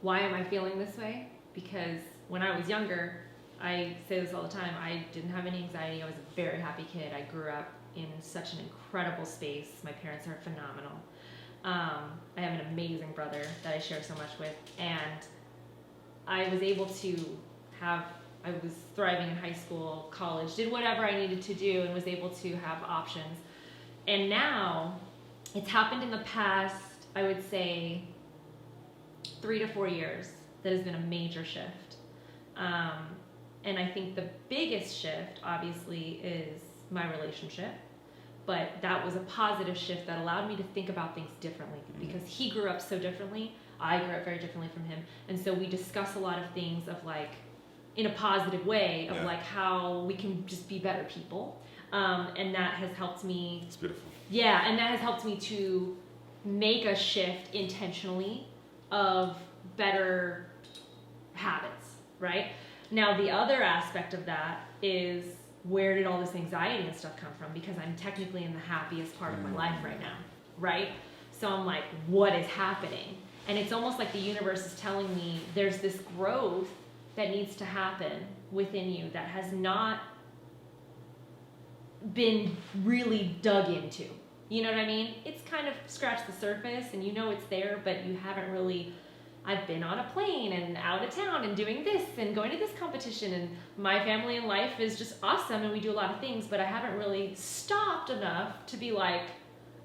why am I feeling this way? Because when I was younger, I say this all the time, I didn't have any anxiety. I was a very happy kid. I grew up in such an incredible space. My parents are phenomenal. I have an amazing brother that I share so much with. And I was able to I was thriving in high school, college, did whatever I needed to do and was able to have options. And now, it's happened in the past, I would say, 3 to 4 years, that has been a major shift. And I think the biggest shift, obviously, is my relationship. But that was a positive shift that allowed me to think about things differently because he grew up so differently. I grew up very differently from him. And so we discuss a lot of things of like, in a positive way of like how we can just be better people. And that has helped me. It's beautiful. Yeah, and that has helped me to make a shift intentionally of better habits, right? Now, the other aspect of that is where did all this anxiety and stuff come from? Because I'm technically in the happiest part of my life right now, right? So I'm like, what is happening? And it's almost like the universe is telling me there's this growth that needs to happen within you that has not been really dug into. You know what I mean? It's kind of scratched the surface and you know it's there, but you haven't really. I've been on a plane and out of town and doing this and going to this competition and my family and life is just awesome and we do a lot of things, but I haven't really stopped enough to be like,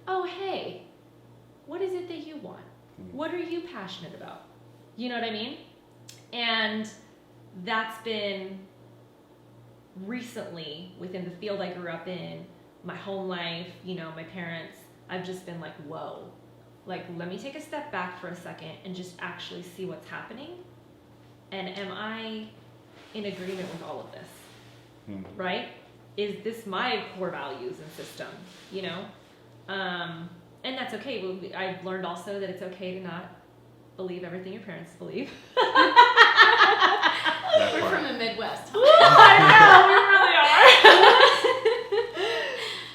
oh, hey, what is it that you want? What are you passionate about? You know what I mean? And that's been recently within the field I grew up in, my home life, you know, my parents, I've just been like, whoa, like, let me take a step back for a second and just actually see what's happening. And am I in agreement with all of this? Right? Is this my core values and system, you know? And that's okay. I've learned also that it's okay to not believe everything your parents believe. We're from the Midwest. I know, we really are.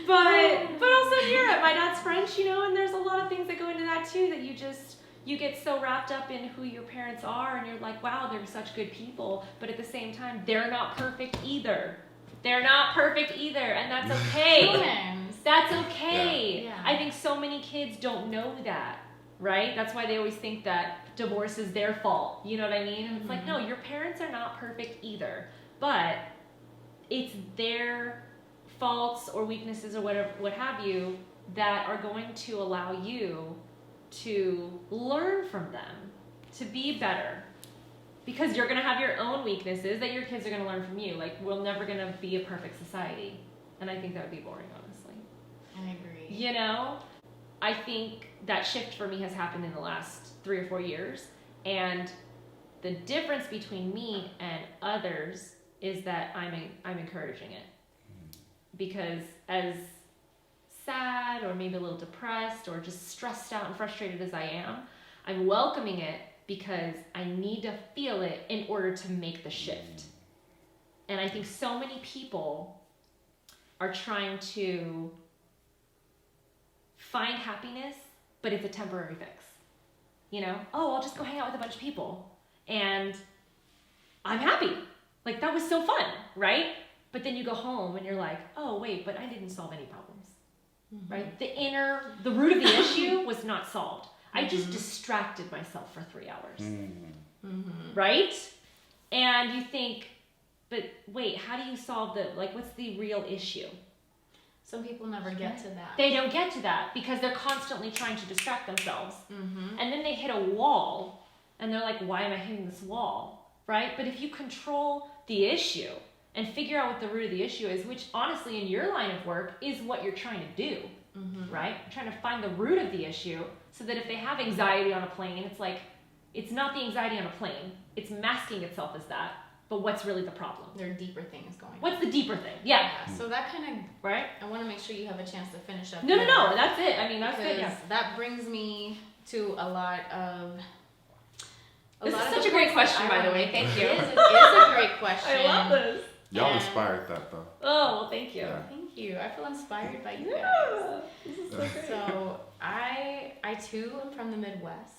But also in Europe, my dad's French, you know, and there's a lot of things that go into that too, that you get so wrapped up in who your parents are and you're like, wow, they're such good people. But at the same time, they're not perfect either. They're not perfect either, and that's okay. Humans. That's okay. Yeah. I think so many kids don't know that, right? That's why they always think that divorce is their fault. You know what I mean? And it's like, no, your parents are not perfect either. But it's their faults or weaknesses or whatever, what have you, that are going to allow you to learn from them, to be better. Because you're going to have your own weaknesses that your kids are going to learn from you. Like, we're never going to be a perfect society. And I think that would be boring, honestly. I agree. You know? I think that shift for me has happened in the last 3 or 4 years. And the difference between me and others is that I'm encouraging it. Because as sad or maybe a little depressed or just stressed out and frustrated as I am, I'm welcoming it because I need to feel it in order to make the shift. And I think so many people are trying to find happiness, but it's a temporary fix. You know, oh, I'll just go hang out with a bunch of people and I'm happy. Like, that was so fun, right? But then you go home and you're like, oh, wait, but I didn't solve any problems, right? The root of the issue was not solved. I just distracted myself for 3 hours, right? And you think, but wait, how do you solve what's the real issue? Some people never get to that. They don't get to that because they're constantly trying to distract themselves. And then they hit a wall and they're like, why am I hitting this wall, right? But if you control the issue and figure out what the root of the issue is, which honestly in your line of work is what you're trying to do, right? You're trying to find the root of the issue so that if they have anxiety on a plane, it's like, it's not the anxiety on a plane. It's masking itself as that. But what's really the problem? There are deeper things going on. What's the deeper thing? Yeah. So that kind of, right? I want to make sure you have a chance to finish up. No, that's it. I mean, that's good. Yeah. That brings me to a lot of. This is such a great question, by the way. Thank you. It is a great question. I love this. Y'all inspired that though. Oh, well, thank you. Yeah. Thank you. I feel inspired by you guys. Yeah. This is so great. So I too am from the Midwest.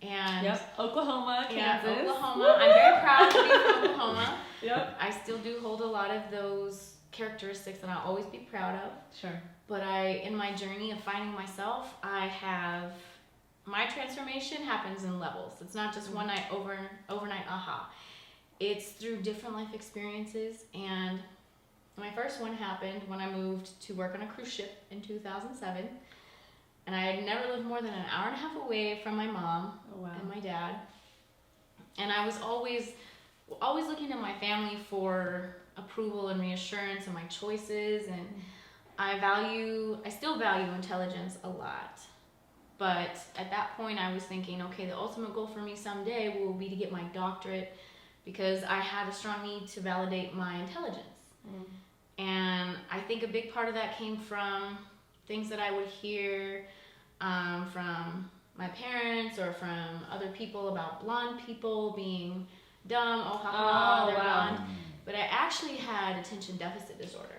And Oklahoma, Kansas. Yeah, Oklahoma. I'm very proud to be from Oklahoma. Yep. I still do hold a lot of those characteristics that I'll always be proud of. Sure. But in my journey of finding myself, my transformation happens in levels. It's not just one night overnight aha. It's through different life experiences. And my first one happened when I moved to work on a cruise ship in 2007. And I had never lived more than an hour and a half away from my mom and my dad. And I was always looking to my family for approval and reassurance in my choices. And I still value intelligence a lot. But at that point I was thinking, okay, the ultimate goal for me someday will be to get my doctorate because I had a strong need to validate my intelligence. And I think a big part of that came from things that I would hear from my parents or from other people about blonde people being dumb. They're blonde. But I actually had attention deficit disorder.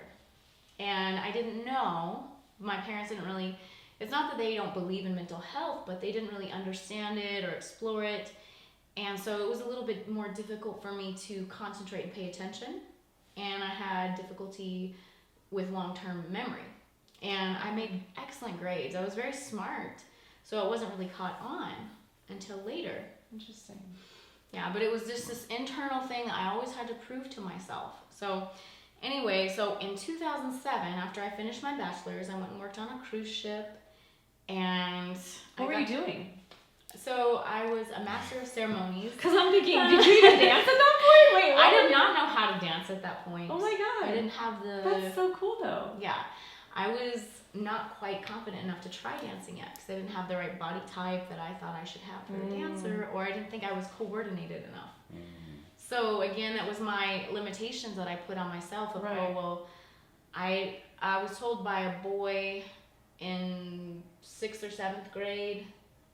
And I didn't know. My parents didn't really, it's not that they don't believe in mental health, but they didn't really understand it or explore it. And so it was a little bit more difficult for me to concentrate and pay attention. And I had difficulty with long-term memory. And I made excellent grades. I was very smart. So it wasn't really caught on until later. Interesting. Yeah, but it was just this internal thing that I always had to prove to myself. So anyway, in 2007, after I finished my bachelor's, I went and worked on a cruise ship. And what were you doing? So I was a master of ceremonies. Because I'm thinking, did you even dance at that point? Wait, I did not know how to dance at that point. Oh my God. I didn't have the... That's so cool though. Yeah. I was not quite confident enough to try dancing yet because I didn't have the right body type that I thought I should have for a dancer, or I didn't think I was coordinated enough. So again, that was my limitations that I put on myself of, I was told by a boy in 6th or 7th grade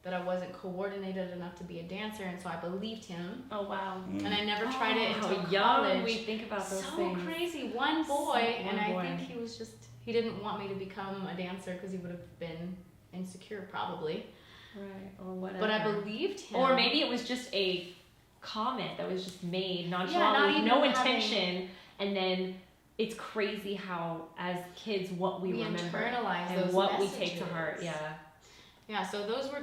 that I wasn't coordinated enough to be a dancer, and so I believed him. Oh wow. And I never tried it until how college. young we think about those things. So crazy. One boy, I think he was just, he didn't want me to become a dancer because he would have been insecure probably. Right, or whatever. But I believed him. Or maybe it was just a comment that was just made nonchalantly, with no intention, and then it's crazy how as kids what we remember internalize and those what messages. we take to heart. Yeah, so those were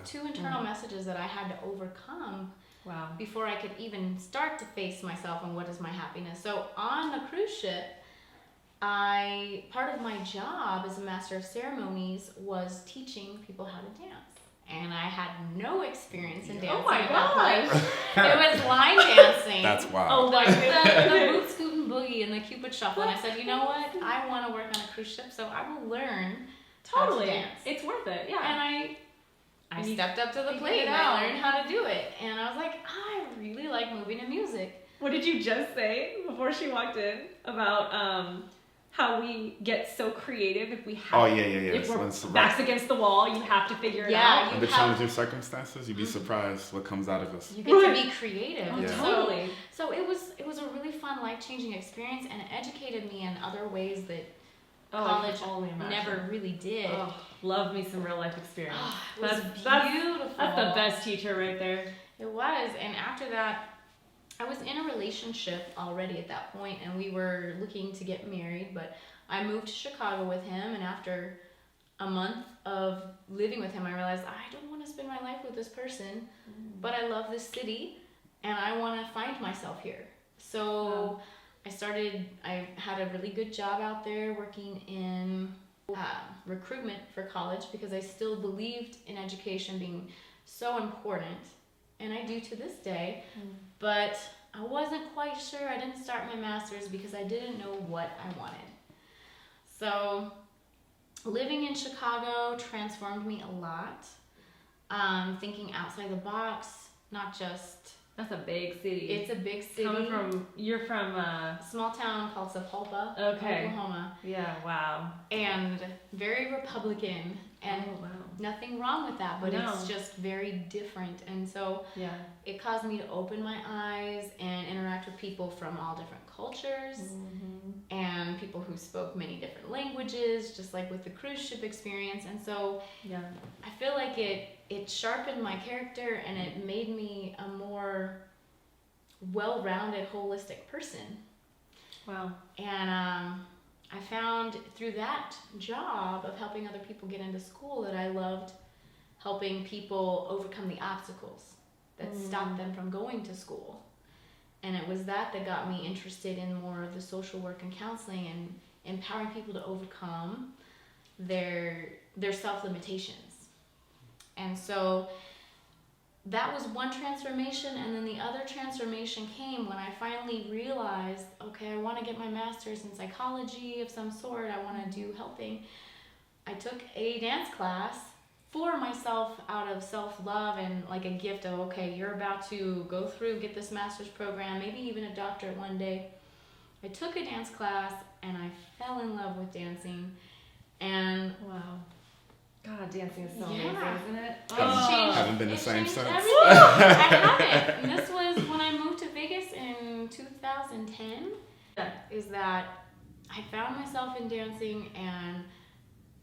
two internal messages that I had to overcome before I could even start to face myself and what is my happiness. So on the cruise ship, part of my job as a master of ceremonies was teaching people how to dance. And I had no experience in dancing. Oh my gosh! It was line dancing. That's wild. Oh my the boot, scoot, and boogie and the Cupid shuffle. And I said, you know what? I want to work on a cruise ship, so I will learn Totally. dance. It's worth it. Yeah. And I And you stepped up to the figured plate it and out. I learned how to do it. And I was like, I really like moving to music. What did you just say before she walked in about how we get so creative if we have if we're backs against the wall, you have to figure it out. Under challenging circumstances, you'd be surprised what comes out of us. You get to be creative. Oh, Yeah. totally. So it was a really fun, life-changing experience, and it educated me in other ways that college never really did. Oh, love me some real life experience. It was beautiful. That's the best teacher right there. It was, and after that, I was in a relationship already at that point, and we were looking to get married, but I moved to Chicago with him, and after a month of living with him, I realized I don't want to spend my life with this person, but I love this city, and I want to find myself here. So I had a really good job out there working in recruitment for college because I still believed in education being so important, and I do to this day. But I wasn't quite sure. I didn't start my master's because I didn't know what I wanted. So living in Chicago transformed me a lot. Thinking outside the box, not just... That's a big city. It's a big city. You're from a small town called Sapulpa, okay. Oklahoma. Yeah, wow. And very Republican, and wow. nothing wrong with that, but it's just very different. And so it caused me to open my eyes and interact with people from all different cultures and people who spoke many different languages, just like with the cruise ship experience. And so I feel like it sharpened my character, and it made me a more well-rounded, holistic person. Wow. And I found through that job of helping other people get into school that I loved helping people overcome the obstacles that stopped them from going to school. And it was that got me interested in more of the social work and counseling and empowering people to overcome their self-limitations. And so that was one transformation, and then the other transformation came when I finally realized, okay, I want to get my master's in psychology of some sort. I want to do helping. I took a dance class for myself out of self-love and like a gift of, okay, you're about to go through, get this master's program, maybe even a doctorate one day. I took a dance class, and I fell in love with dancing. And wow. God, dancing is so amazing, isn't it? Haven't been the same since. I haven't. And this was when I moved to Vegas in 2010. Is that I found myself in dancing, and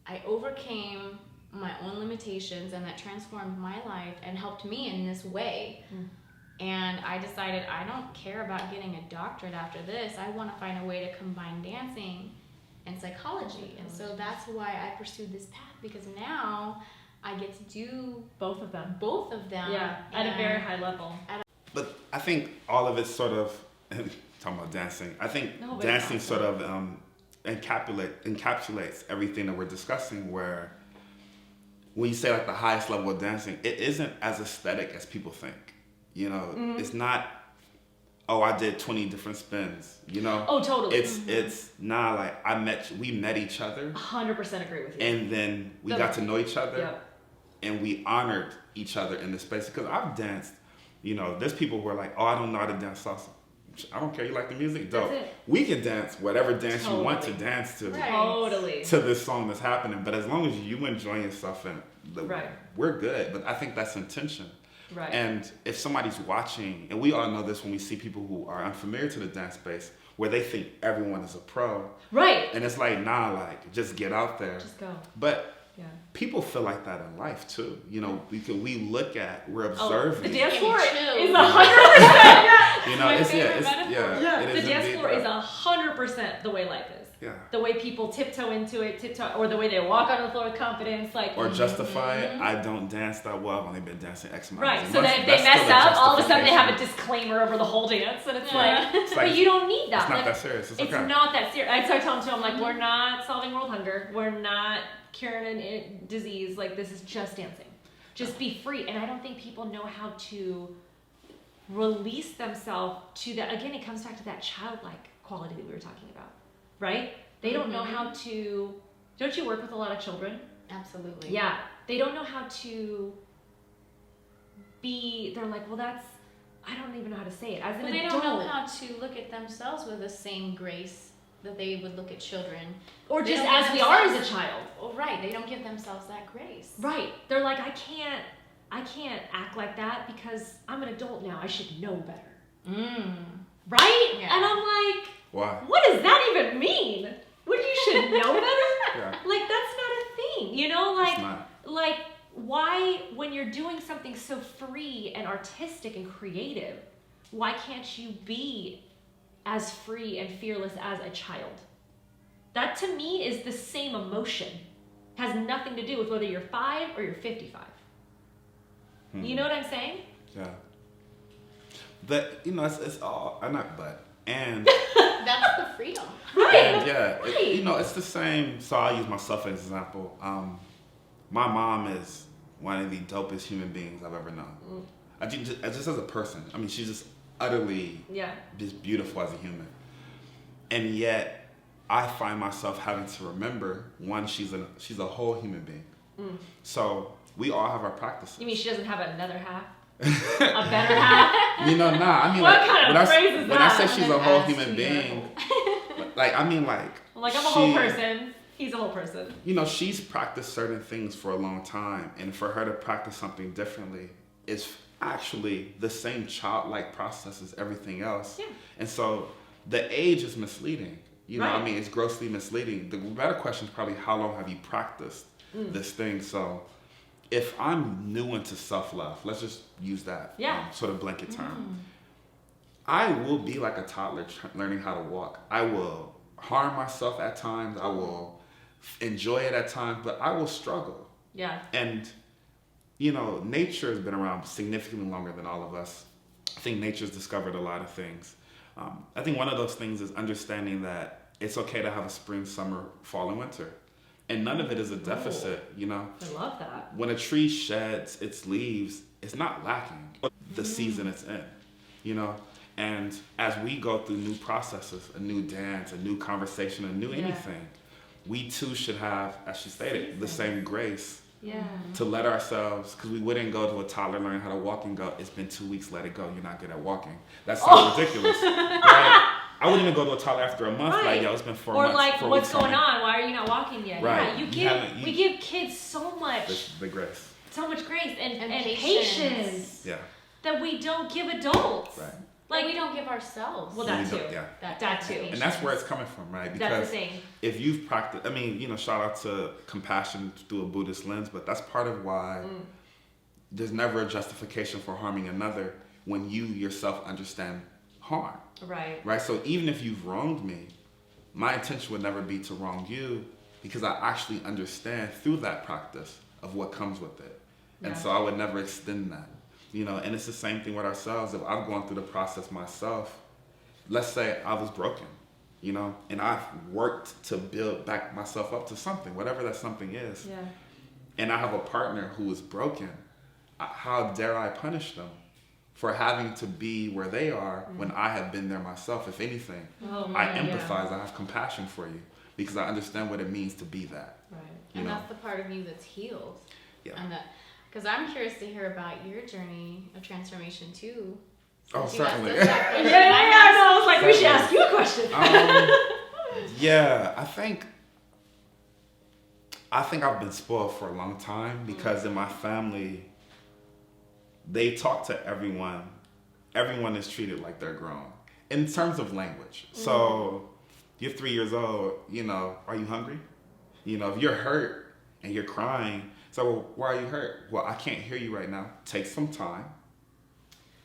I overcame my own limitations, and that transformed my life and helped me in this way. And I decided I don't care about getting a doctorate after this. I want to find a way to combine dancing and psychology. And so that's why I pursued this path, because now I get to do both of them. Yeah, at a very high level. But I think all of it sort of, talking about dancing, I think dancing sort of encapsulates everything that we're discussing, where when you say like the highest level of dancing, it isn't as aesthetic as people think. You know, it's not, oh, I did 20 different spins, you know? Oh, totally. It's not like we met each other. 100% agree with you. And then we got to know each other, and we honored each other in this space. Because I've danced, you know, there's people who are like, oh, I don't know how to dance salsa. I don't care, you like the music? Dope. We can dance whatever dance you want to dance to. Totally. To this song that's happening. But as long as you enjoy yourself, and we're good. But I think that's intention. Right. And if somebody's watching, and we all know this when we see people who are unfamiliar to the dance space, where they think everyone is a pro. Right. And it's like, nah, like, just get out there. Just go. But people feel like that in life too. You know, we're observing. The dance floor is 100%. You know, The dance floor is 100% the way life is. Yeah. The way people tiptoe into it, or the way they walk on the floor with confidence, like. Or justify it. I don't dance that well. I've only been dancing X amount of Right. months. So that if they mess up, all of a sudden they have a disclaimer over the whole dance, and it's like, but you don't need that. It's not that serious. It's okay. not that serious. I tell them too. I'm like, we're not solving world hunger. We're not curing a disease. Like, this is just dancing. Just be free. And I don't think people know how to release themselves to that. Again, it comes back to that childlike quality that we were talking about, right? They don't know how to. Don't you work with a lot of children? Absolutely. Yeah. They don't know how to be, they're like, well, that's, I don't even know how to say it. As an Well, they adult. don't know how to look at themselves with the same grace that they would look at children. Or They just don't as give we are as a themselves- child. Oh, right. They don't give themselves that grace. Right. They're like, I can't act like that because I'm an adult now. I should know better. Right? Yeah. And I'm like, Why? what does that even mean? What, you should know better? Yeah. Like, that's not a thing, you know? It's not. Like, why, when you're doing something so free and artistic and creative, why can't you be as free and fearless as a child? That to me is the same emotion. Has nothing to do with whether you're 5 or you're 55. You know what I'm saying? Yeah. But, you know, it's all, not but, and, That's the freedom. Right. yeah, Right. you know, it's the same, so I'll use myself as an example. My mom is one of the dopest human beings I've ever known. Just as a person, I mean, she's just utterly just beautiful as a human. And yet, I find myself having to remember, one, she's a whole human being. So, we all have our practices. You mean she doesn't have another half? A better half? You know, nah, I mean, What like, kind of phrase is when I that? say she's a whole human being, like, I mean, like, I'm like, I'm a whole person. He's a whole person. You know, she's practiced certain things for a long time, and for her to practice something differently is actually the same childlike process as everything else. Yeah. And so the age is misleading. You know, Right. I mean, it's grossly misleading. The better question is probably how long have you practiced this thing? So if I'm new into self-love, let's just use that sort of blanket term. I will be like a toddler learning how to walk. I will harm myself at times. I will enjoy it at times, but I will struggle. Yeah. And, you know, nature has been around significantly longer than all of us. I think nature's discovered a lot of things. I think one of those things is understanding that it's okay to have a spring, summer, fall, and winter. And none of it is a deficit, you know? I love that. When a tree sheds its leaves, it's not lacking the season it's in, you know? And as we go through new processes, a new dance, a new conversation, a new anything, we too should have, as she stated, the same grace to let ourselves, because we wouldn't go to a toddler learning how to walk and go, it's been 2 weeks, let it go, you're not good at walking. That sounds ridiculous. Right? I wouldn't even go to a toddler after a month, like, yo, it's been 4 months. Or like, 4 what's weeks going on? on? Why are you not walking yet? Right. Yeah, we give kids so much, The grace. so much grace and patience. patience Yeah. that we don't give adults. Right. Like, we don't give ourselves. Well, that We too. don't- yeah. That too. And that's where it's coming from, right? That's Because the thing. if you've practiced, I mean, you know, shout out to compassion through a Buddhist lens, but that's part of why there's never a justification for harming another when you yourself understand harm, Right. right? So even if you've wronged me, my intention would never be to wrong you because I actually understand through that practice of what comes with it. And so I would never extend that, you know, and it's the same thing with ourselves. If I've gone through the process myself, let's say I was broken, you know, and I've worked to build back myself up to something, whatever that something is. Yeah. And I have a partner who is broken. How dare I punish them for having to be where they are when I have been there myself? If anything, I empathize, I have compassion for you because I understand what it means to be that. Right. And You know? that's the part of you that's healed. Yeah. And that, because I'm curious to hear about your journey of transformation too. Oh, Since you asked certainly. us that question. I know. I was like, we should ask you a question. Yeah, I think I've been spoiled for a long time because in my family, they talk to everyone. Everyone is treated like they're grown in terms of language. So you're 3 years old, you know, are you hungry? You know, if you're hurt and you're crying, so well, why are you hurt? Well, I can't hear you right now. Take some time.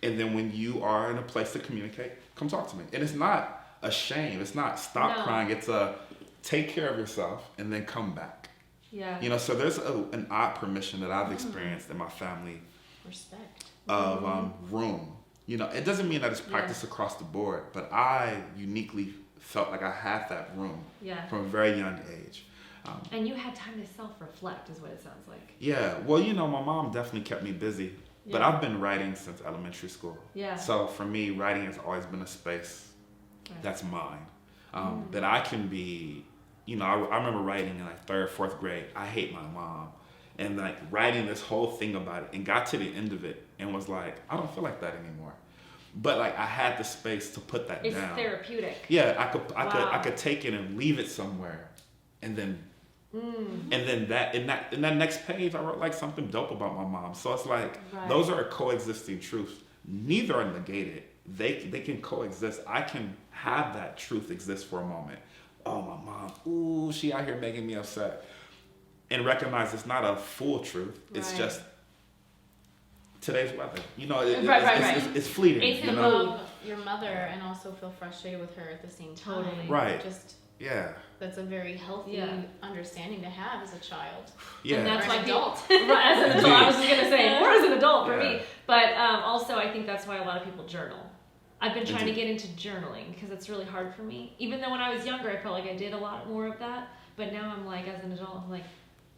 And then when you are in a place to communicate, come talk to me. And it's not a shame. It's not stop crying. It's a take care of yourself and then come back. Yeah. You know, so there's an odd permission that I've experienced in my family Respect. of room. You know, it doesn't mean that it's practiced across the board, but I uniquely felt like I had that room from a very young age. And you had time to self-reflect is what it sounds like. Yeah, well, you know, my mom definitely kept me busy, but I've been writing since elementary school. Yeah. So for me, writing has always been a space that's mine, that I can be I remember writing in like 3rd, 4th grade, I hate my mom. And like writing this whole thing about it and got to the end of it and was like, I don't feel like that anymore. But like I had the space to put that down. It's therapeutic. Yeah, I could take it and leave it somewhere. And then that in that next page I wrote like something dope about my mom. So it's like those are coexisting truths. Neither are negated. They can coexist. I can have that truth exist for a moment. Oh, my mom, ooh, she out here making me upset. And recognize it's not a full truth. It's just today's weather. It's fleeting. It's to love your mother and also feel frustrated with her at the same time. Totally. Right. That's a very healthy understanding to have as a child. Yeah. And that's or why an adult. As an adult, I was just gonna say, or as an adult for me. But also, I think that's why a lot of people journal. I've been trying to get into journaling because it's really hard for me. Even though when I was younger, I felt like I did a lot more of that. But now I'm like, as an adult, I'm like,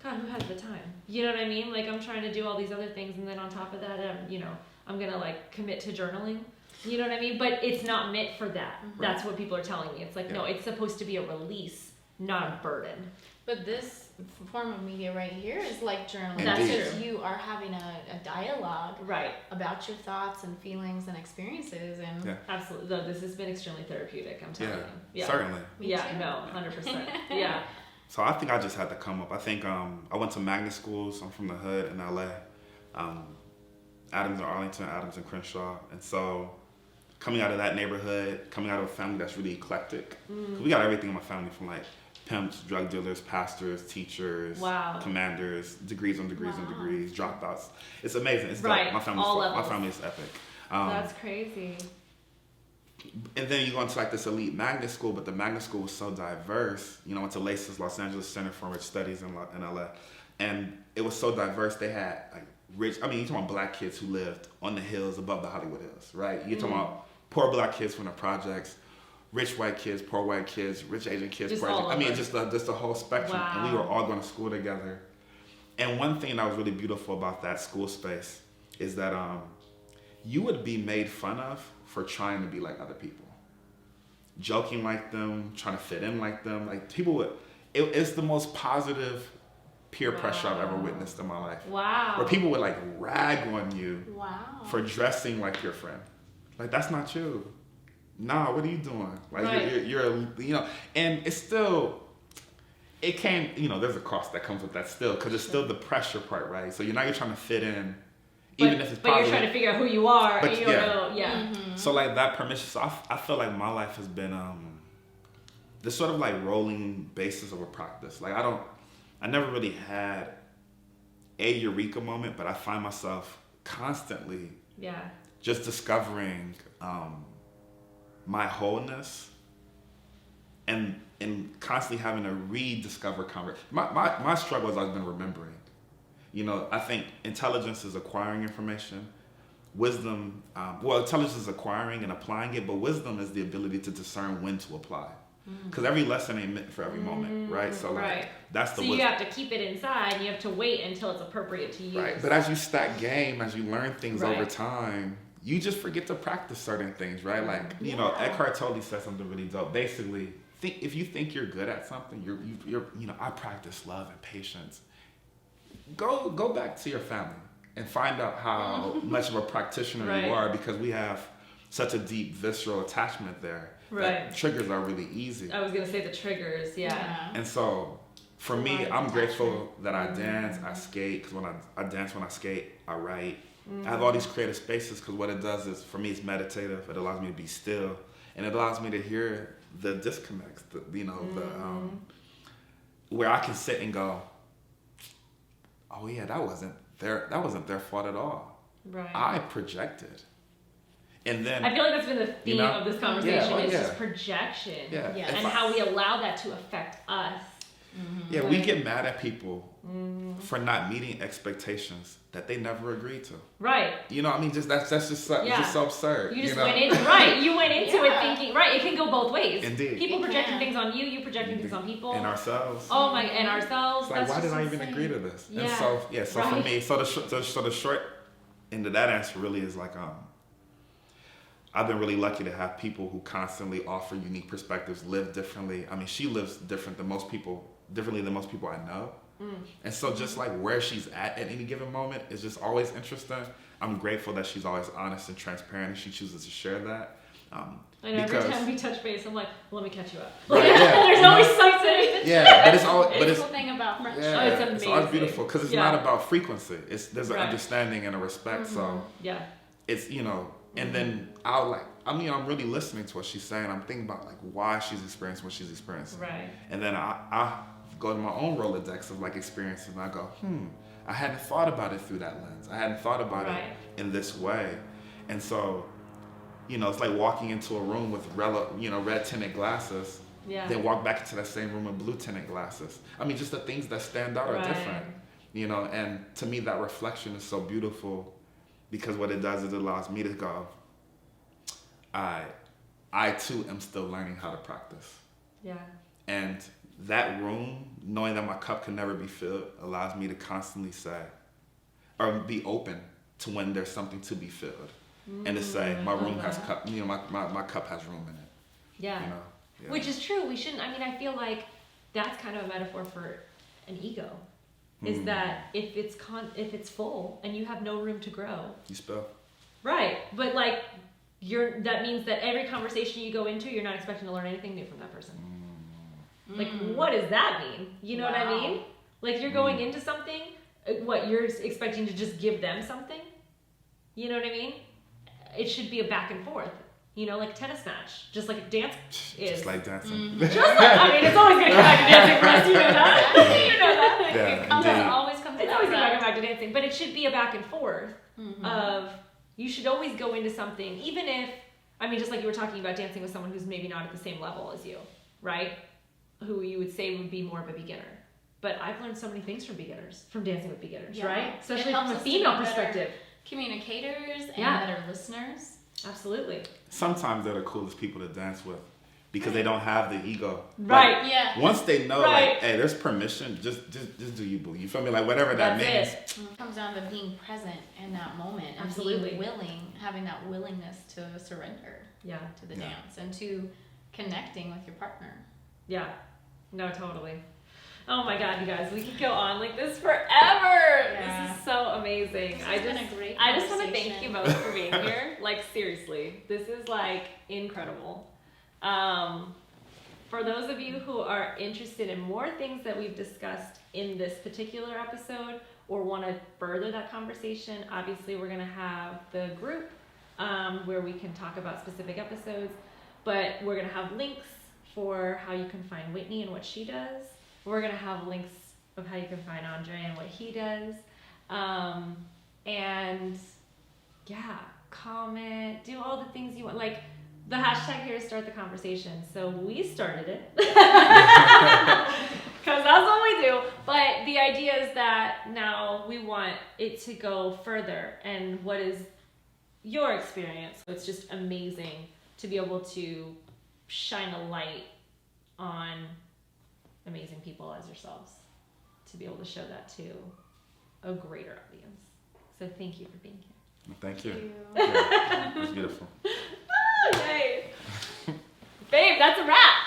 God, who has the time? You know what I mean? Like I'm trying to do all these other things, and then on top of that, I'm gonna like commit to journaling. You know what I mean? But it's not meant for that. Mm-hmm. That's what people are telling me. It's like, no, it's supposed to be a release, not a burden. But this form of media right here is like journaling. That's because true. you are having a dialogue right about your thoughts and feelings and experiences. And absolutely. No, this has been extremely therapeutic, I'm telling you. Yeah, certainly. Me yeah, too. no, 100%. Yeah. So I think I just had to come up. I think I went to magnet schools. I'm from the hood in LA. Adams and Arlington, Adams and Crenshaw. And so coming out of that neighborhood, coming out of a family that's really eclectic. We got everything in my family from like pimps, drug dealers, pastors, teachers, commanders, degrees on degrees on degrees, dropouts. It's amazing. It's dope. My family is epic. That's crazy. And then you go into like this elite magnet school, but the magnet school was so diverse. I went to LACES, Los Angeles Center for Rich Studies in LA. And it was so diverse. They had like you're talking about black kids who lived on the hills above the Hollywood Hills, right? You're talking about poor black kids from the projects, rich white kids, poor white kids, rich Asian kids, just poor Asian. just the whole spectrum. Wow. And we were all going to school together. And one thing that was really beautiful about that school space is that you would be made fun of for trying to be like other people. Joking like them, trying to fit in like them. Like people would, it's the most positive peer pressure I've ever witnessed in my life. Wow. Where people would like rag on you for dressing like your friend. Like that's not you. Nah, what are you doing? Like you're and it's still, it came, there's a cost that comes with that still, because it's still the pressure part, right? So you're trying to fit in. Even if it's but you're trying to figure out who you are, and you don't know. Mm-hmm. So like that permission. So I feel like my life has been this sort of like rolling basis of a practice. Like I never really had a eureka moment, but I find myself constantly just discovering my wholeness and constantly having to rediscover my struggle has always been remembering. I think intelligence is acquiring information. Wisdom, intelligence is acquiring and applying it, but wisdom is the ability to discern when to apply. Because every lesson ain't meant for every moment, right? So that's the wisdom. You have to keep it inside, and you have to wait until it's appropriate to use. Right, but as you stack game, as you learn things over time, you just forget to practice certain things, right? Like, Eckhart Tolle said something really dope. Basically, if you think you're good at something, you're I practice love and patience. Go back to your family and find out how much of a practitioner you are, because we have such a deep visceral attachment there. That triggers are really easy. I was gonna say the triggers, And so for me, I'm grateful that I dance, I skate, because when I dance, when I skate, I write. I have all these creative spaces because what it does is, for me, it's meditative. It allows me to be still, and it allows me to hear the disconnects, where I can sit and go, oh yeah, that wasn't their fault at all. Right. I projected. And then I feel like that's been the theme of this conversation is just projection. Yeah. And how we allow that to affect us. Yeah, we get mad at people for not meeting expectations that they never agreed to. Right. That's just so absurd. You just went into You went into it thinking it can go both ways. Indeed. People projecting things on you projecting things on people. And ourselves. Oh my, and ourselves. It's like, why did I even agree to this? And so for me, so the short end of that answer really is like, I've been really lucky to have people who constantly offer unique perspectives, live differently. I mean, she lives differently than most people I know. And so just like where she's at any given moment is just always interesting. I'm grateful that she's always honest and transparent, and she chooses to share that. I know every time we touch base, I'm like, well, let me catch you up. Right, yeah, There's always something. Yeah, but it's all. It's But the it's cool thing about friendship. yeah, it's it's always amazing. beautiful because it's not about frequency. There's an Right. understanding and a respect. So Yeah. it's and then I'm really listening to what she's saying. I'm thinking about like why she's experiencing what she's experiencing. Right. And then I go to my own Rolodex of like experiences, and I go, I hadn't thought about it through that lens. I hadn't thought about it in this way. And so, it's like walking into a room with red tinted glasses, then walk back into that same room with blue tinted glasses. I mean, just the things that stand out are different, and to me that reflection is so beautiful because what it does is it allows me to go, I too am still learning how to practice. Yeah. And that room, knowing that my cup can never be filled, allows me to constantly say, or be open to when there's something to be filled. And to say, my room has cup, my cup has room in it. Yeah. Yeah. Which is true. We shouldn't, I feel like that's kind of a metaphor for an ego. Is that if it's full and you have no room to grow. You spill. Right. But like, that means that every conversation you go into, you're not expecting to learn anything new from that person. Like, what does that mean? You know what I mean? Like, you're going into something, you're expecting to just give them something? You know what I mean? It should be a back and forth. Like a tennis match. Just like a dance is. Just like dancing. Just like, it's always going to come back to dancing for us. You know that? You know that? Yeah, It always comes It's always going to come back to dancing. But it should be a back and forth of, you should always go into something, even if, just like you were talking about dancing with someone who's maybe not at the same level as you, right? Who you would say would be more of a beginner. But I've learned so many things from dancing with beginners, right? Especially from a female perspective. Communicators and better listeners. Absolutely. Sometimes they're the coolest people to dance with because they don't have the ego. Right. Like, Yeah. Once they know, like, hey, there's permission, just do you, boo. You feel me? Like, whatever that means. It comes down to being present in that moment and Absolutely. being willing, having that willingness to surrender to the dance and to connecting with your partner. Yeah. No, totally. Oh my God, you guys, we could go on like this forever. Yeah. This is so amazing. This has been a great I just want to conversation. thank you both for being here. Like, seriously, this is like incredible. For those of you who are interested in more things that we've discussed in this particular episode or want to further that conversation, obviously we're going to have the group where we can talk about specific episodes, but we're going to have links for how you can find Whitney and what she does. We're going to have links of how you can find Andree and what he does. And yeah, comment, do all the things you want. Like, the hashtag here to start the conversation. So we started it. Because that's what we do. But the idea is that now we want it to go further. And what is your experience? It's just amazing to be able to shine a light on amazing people as yourselves, to be able to show that to a greater audience. So thank you for being here. Thank you. Yeah, it was beautiful. Yay. Babe, that's a wrap.